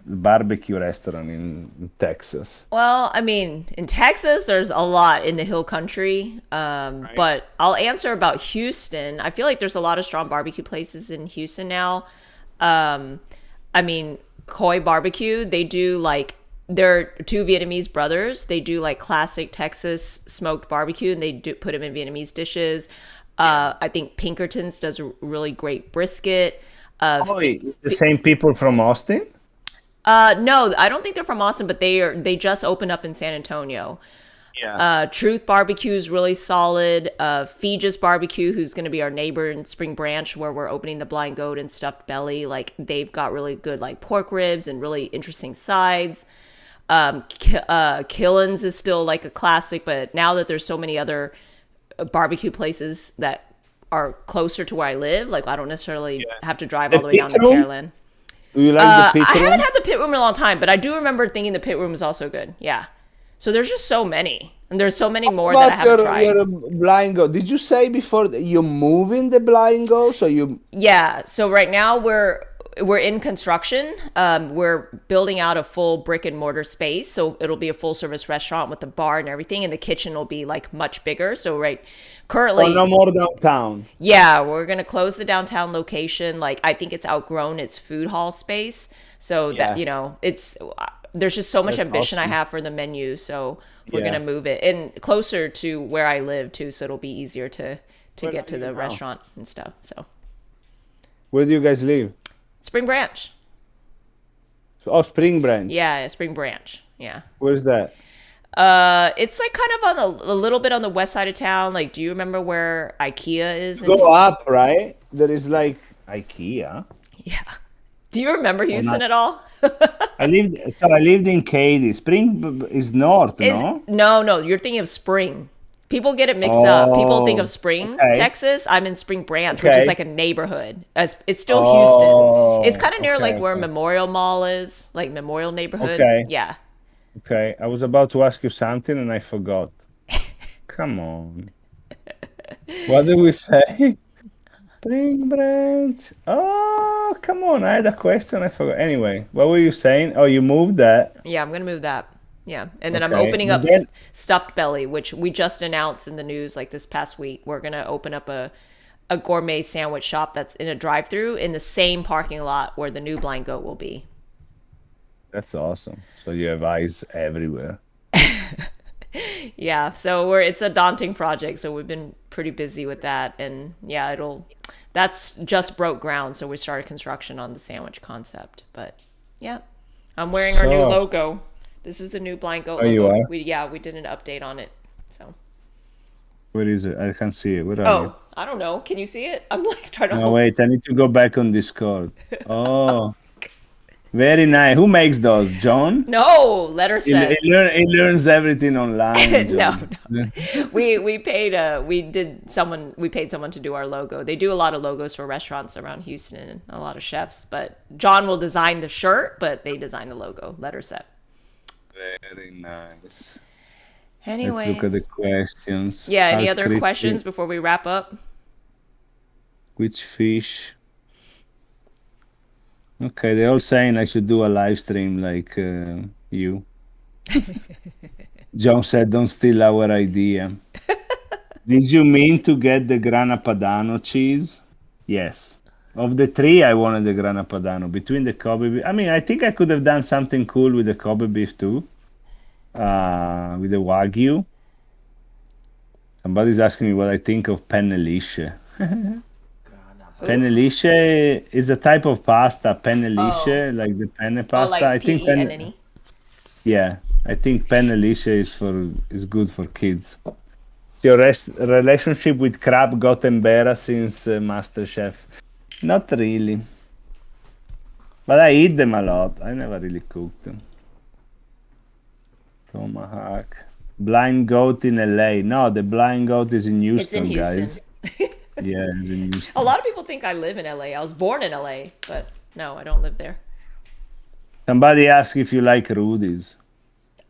barbecue restaurant in Texas? Well, I mean, in Texas, there's a lot in the hill country. But I'll answer about Houston. I feel like there's a lot of strong barbecue places in Houston now. I mean, Koi Barbecue, they do like, they're two Vietnamese brothers. They do like classic Texas smoked barbecue, and they do put them in Vietnamese dishes. I think Pinkerton's does a really great brisket. The same people from Austin? No, I don't think they're from Austin, but they just opened up in San Antonio. Yeah. Truth Barbecue is really solid. Feeja's Barbecue, who's going to be our neighbor in Spring Branch, where we're opening the Blind Goat and Stuffed Belly. Like, they've got really good like pork ribs and really interesting sides. Killen's is still like a classic, but now that there's so many other barbecue places that are closer to where I live, like I don't necessarily have to drive all the way down to Pearland. Do you like the pit I room? haven't had the pit room in a long time, but I do remember thinking the pit room was also good. Yeah. So there's just so many. And there's so many more that I haven't tried. Your blind goat. Did you say before that you're moving the blind goat? So you. Yeah. So right now we're in construction. We're building out a full brick and mortar space. So it'll be a full service restaurant with a bar and everything. And the kitchen will be like much bigger. So currently. Oh, no more downtown. Yeah, we're going to close the downtown location. Like, I think it's outgrown its food hall space. So that, there's just so much ambition I have for the menu. So we're going to move it and closer to where I live too. So it'll be easier to get to the restaurant and stuff. So. Where do you guys live? Spring Branch. Oh, Spring Branch. Yeah, Spring Branch. Yeah. Where's that? It's like kind of on a little bit on the west side of town. Like, do you remember where IKEA is? Go up, right? There is like IKEA. Yeah. Do you remember Houston at all? I lived in Katy. Spring is north, no? No, you're thinking of Spring. People get it mixed up. People think of Spring, Texas. I'm in Spring Branch, which is like a neighborhood. It's still Houston. It's kind of near like where Memorial Mall is, like Memorial neighborhood. Okay. Yeah. Okay. I was about to ask you something and I forgot. Come on. What did we say? Spring Branch. Oh, come on. I had a question. I forgot. Anyway, what were you saying? Oh, you moved that. Yeah, I'm going to move that. Yeah. And then I'm opening up Stuffed Belly, which we just announced in the news like this past week. We're going to open up a gourmet sandwich shop that's in a drive-through in the same parking lot where the new Blind Goat will be. That's awesome. So you have eyes everywhere. Yeah. So it's a daunting project. So we've been pretty busy with that. And yeah, that's just broke ground. So we started construction on the sandwich concept. But yeah, I'm wearing our new logo. This is the new Blind Goat logo. You are? We did an update on it. So. Where is it? I can't see it. Where are you? I don't know. Can you see it? I'm like trying to. No, wait. I need to go back on Discord. Oh, very nice. Who makes those? John? No, letter set. He learns everything online. No. We paid someone to do our logo. They do a lot of logos for restaurants around Houston and a lot of chefs. But John will design the shirt, but they design the logo, letter set. Very nice. Anyways. Let's look at the questions. Yeah, any other questions before we wrap up? Which fish? Okay, they're all saying I should do a live stream like you. John said, don't steal our idea. Did you mean to get the Grana Padano cheese? Yes. Of the three, I wanted the Grana Padano. Between the Kobe beef, I mean, I think I could have done something cool with the Kobe beef too. With the Wagyu. Somebody's asking me what I think of penne lisce. Penne lisce is a type of pasta. Penne lisce, like the penne pasta. Like I think penne. Yeah, I think penne lisce is good for kids. Your relationship with crab gotten better since Masterchef? Not really. But I eat them a lot. I never really cooked them. Tomahawk. Blind Goat in LA. No, the Blind Goat is in Houston, guys. Yeah, it's in Houston. A lot of people think I live in LA. I was born in LA, but no, I don't live there. Somebody asked if you like Rudy's.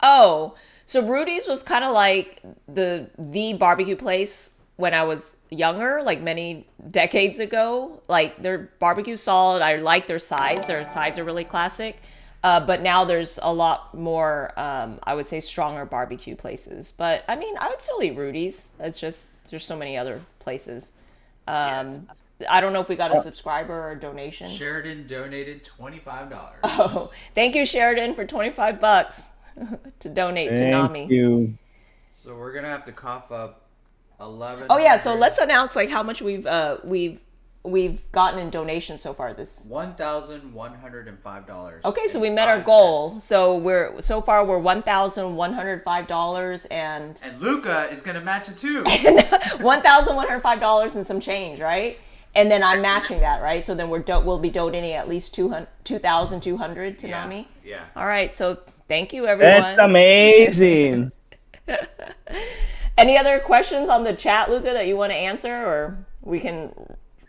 Oh, so Rudy's was kind of like the barbecue place when I was younger, like many decades ago. Like their barbecue solid, I like their sides. Their sides are really classic. But now there's a lot more, I would say, stronger barbecue places. But I mean, I would still eat Rudy's. It's just there's so many other places. I don't know if we got a subscriber or a donation. Sheridan donated $25. Oh, thank you, Sheridan, for $25 to donate to Nami. Thank you. So we're gonna have to cough up 11. Oh yeah, so let's announce like how much we've gotten in donations so far. This $1,105. Okay, so we met our goal. So we're $1,105 and Luca is gonna match it too. $1,105 and some change, right? And then I'm matching that, right? So then we'll be donating at least $2,200 to Nami. Yeah. All right. So thank you, everyone. That's amazing. Any other questions on the chat, Luca, that you want to answer, or we can?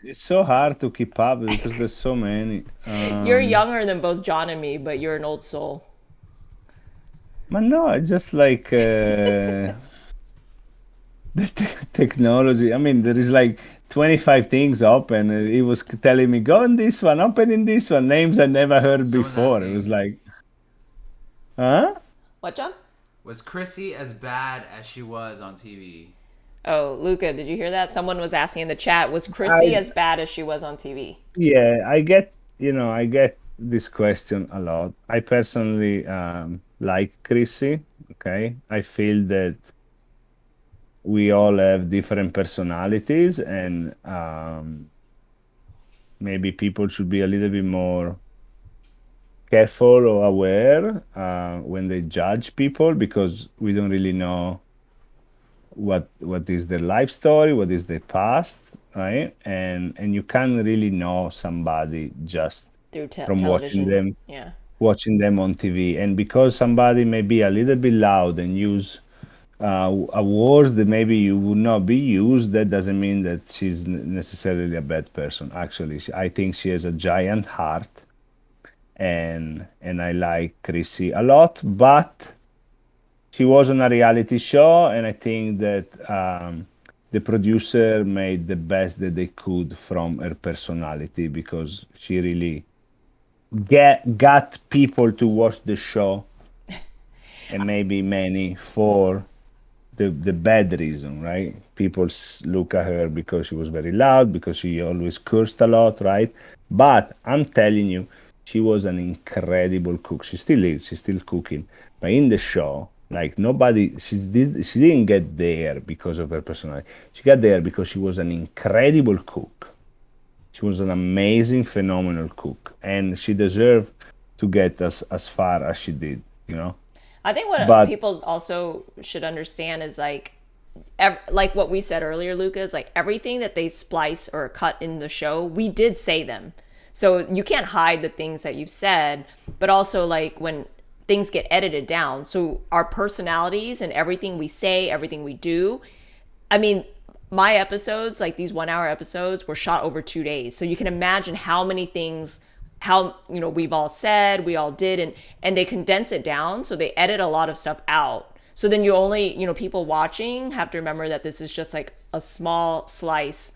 It's so hard to keep up because there's so many. You're younger than both John and me, but you're an old soul. But no, I just like the technology. I mean, there is like 25 things open. He was telling me, go in this one, open in this one. Names I never heard before. It was like, huh? What, John? Was Chrissy as bad as she was on TV? Oh, Luca, did you hear that? Someone was asking in the chat, was Chrissy as bad as she was on TV? Yeah, I get this question a lot. I personally like Chrissy. Okay, I feel that we all have different personalities, and maybe people should be a little bit more careful or aware when they judge people, because we don't really know what is their life story, what is their past, right? And you can't really know somebody just through from television. watching them on TV. And because somebody may be a little bit loud and use words that maybe you would not be used, that doesn't mean that she's necessarily a bad person. Actually, I think she has a giant heart, and I like Chrissy a lot, but she was on a reality show, and I think that the producer made the best that they could from her personality, because she really got people to watch the show, and maybe many for the bad reason, right? People look at her because she was very loud, because she always cursed a lot, right? But I'm telling you, she was an incredible cook. She still is. She's still cooking. But in the show, like nobody, she didn't get there because of her personality. She got there because she was an incredible cook. She was an amazing, phenomenal cook, and she deserved to get as far as she did. I think what people also should understand is like what we said earlier, Luca, is like everything that they splice or cut in the show, we did say them. So you can't hide the things that you've said, but also like when things get edited down. So our personalities and everything we say, everything we do. I mean, my episodes, like these 1 hour episodes, were shot over 2 days. So you can imagine how many things, we've all said, we all did, and they condense it down. So they edit a lot of stuff out. So then you only, people watching have to remember that this is just like a small slice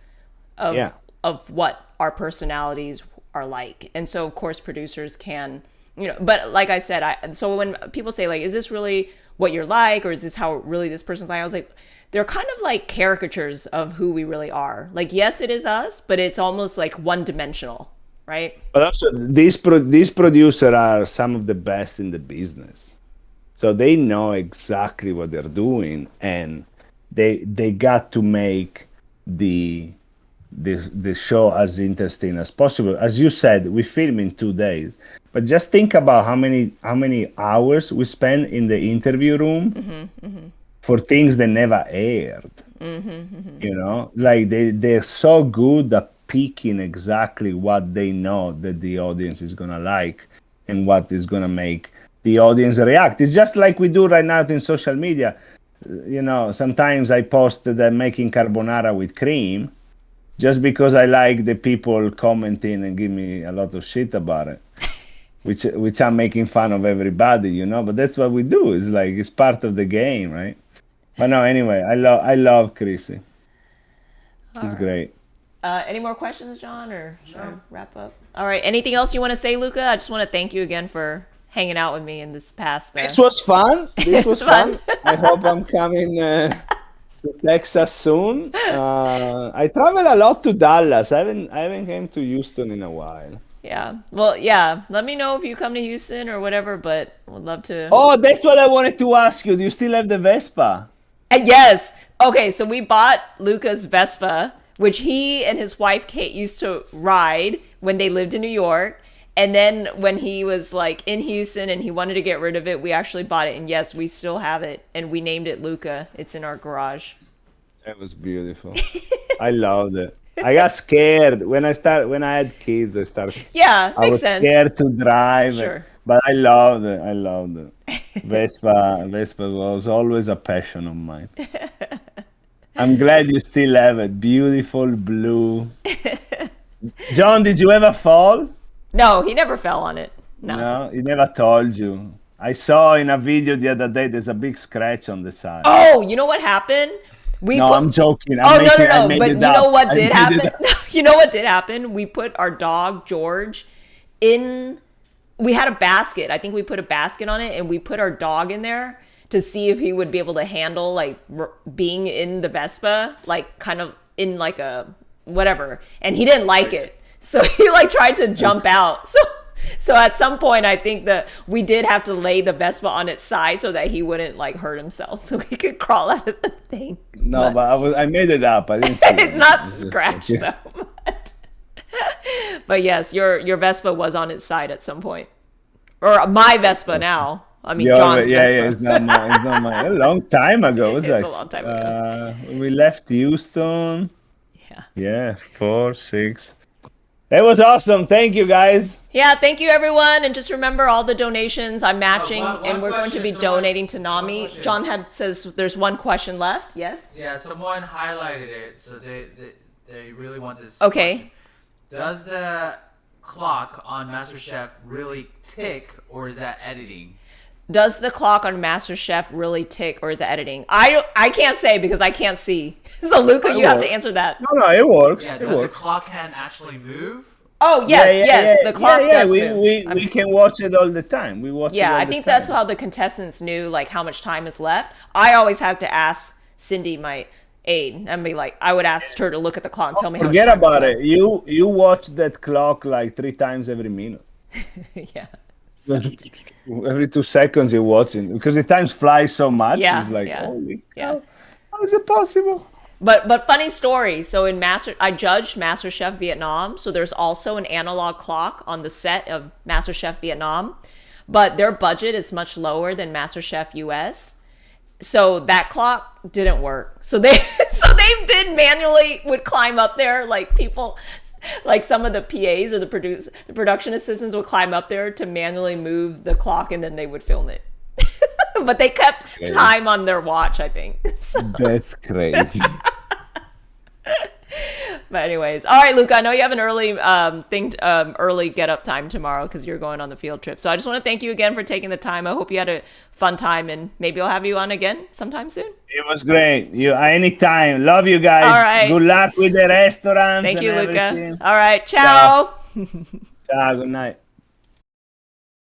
of what our personalities are like. And so of course producers can, but like I said, so when people say like, is this really what you're like, or is this how really this person's like? I was like, they're kind of like caricatures of who we really are. Like, yes, it is us, but it's almost like one dimensional, right? But also, these producers are some of the best in the business, so they know exactly what they're doing, and they got to make the show as interesting as possible. As you said, we film in 2 days, but just think about how many hours we spend in the interview room for things that never aired. Like they're so good at picking exactly what they know that the audience is gonna like and what is gonna make the audience react. It's just like we do right now in social media. Sometimes I post that I'm making carbonara with cream, just because I like the people commenting and give me a lot of shit about it, which I'm making fun of everybody, but that's what we do. It's like, it's part of the game, right? But no, anyway, I love Chrissy. She's great. Any more questions, John, or should I wrap up? All right. Anything else you want to say, Luca? I just want to thank you again for hanging out with me in this past. This was fun. This was fun. I hope I'm coming to Texas soon. I travel a lot to Dallas. I haven't came to Houston in a while. Yeah. Well, yeah. Let me know if you come to Houston or whatever, but would love to. Oh, that's what I wanted to ask you. Do you still have the Vespa? Yes. Okay, so we bought Luca's Vespa, which he and his wife Kate used to ride when they lived in New York. And then when he was like in Houston and he wanted to get rid of it, we actually bought it. And yes, we still have it. And we named it Luca. It's in our garage. It was beautiful. I loved it. I got scared when I had kids. Yeah, I was sense. Scared to drive. Sure. But I loved it. Vespa was always a passion of mine. I'm glad you still have it. Beautiful blue. John, did you ever fall? No, he never fell on it. No, he never told you. I saw in a video the other day, there's a big scratch on the side. Oh, you know what happened? I'm joking. Oh, no. I made But it you know up. what I did made happen? it up. You know what did happen? We put our dog, George, in... We had a basket. I think we put a basket on it, and we put our dog in there to see if he would be able to handle, like, being in the Vespa, like, kind of in, like, a... whatever. And he didn't like it. So he, like, tried to jump out. So at some point, I think that we did have to lay the Vespa on its side so that he wouldn't like hurt himself, so he could crawl out of the thing. No, but I made it up. I didn't see it's not scratched though. But yes, your Vespa was on its side at some point, or my Vespa now. I mean, John's Vespa. Yeah, it's not mine. A long time ago. It was a long time ago. We left Houston. Yeah, 4, 6. That was awesome. Thank you, guys. Yeah, thank you, everyone. And just remember, all the donations I'm matching, and we're going to be donating to NAMI. John says there's one question left. Yes? Yeah, someone highlighted it, so they really want this. Okay. Question. Does the clock on MasterChef really tick, or is that editing? Does the clock on MasterChef really tick, or is it editing? I can't say because I can't see. So Luca, you have to answer that. No, it works. Yeah, does the clock hand actually move? Oh yes, the clock does move. We can watch it all the time. We watch. Yeah, it all I the think time. that's how the contestants knew like how much time is left. I always have to ask Cindy, my aide, and be like, I would ask her to look at the clock and tell me how much time Forget about is it. You watch that clock like 3 times every minute. Yeah. Every 2 seconds you're watching because the time flies so much. Yeah, It's like, yeah. holy cow, how is it possible? But funny story. So I judged MasterChef Vietnam. So there's also an analog clock on the set of MasterChef Vietnam, but their budget is much lower than MasterChef US. So that clock didn't work. So they did manually would climb up there, like people, like some of the PAs or the production assistants would climb up there to manually move the clock, and then they would film it. But they kept time on their watch, I think. So. That's crazy. But anyways, all right, Luca, I know you have an early early get up time tomorrow because you're going on the field trip. So I just want to thank you again for taking the time. I hope you had a fun time, and maybe I'll have you on again sometime soon. It was great. Anytime. Love you guys. All right. Good luck with the restaurants. Thank you, and Luca. everything. All right, ciao. Ciao. Good night.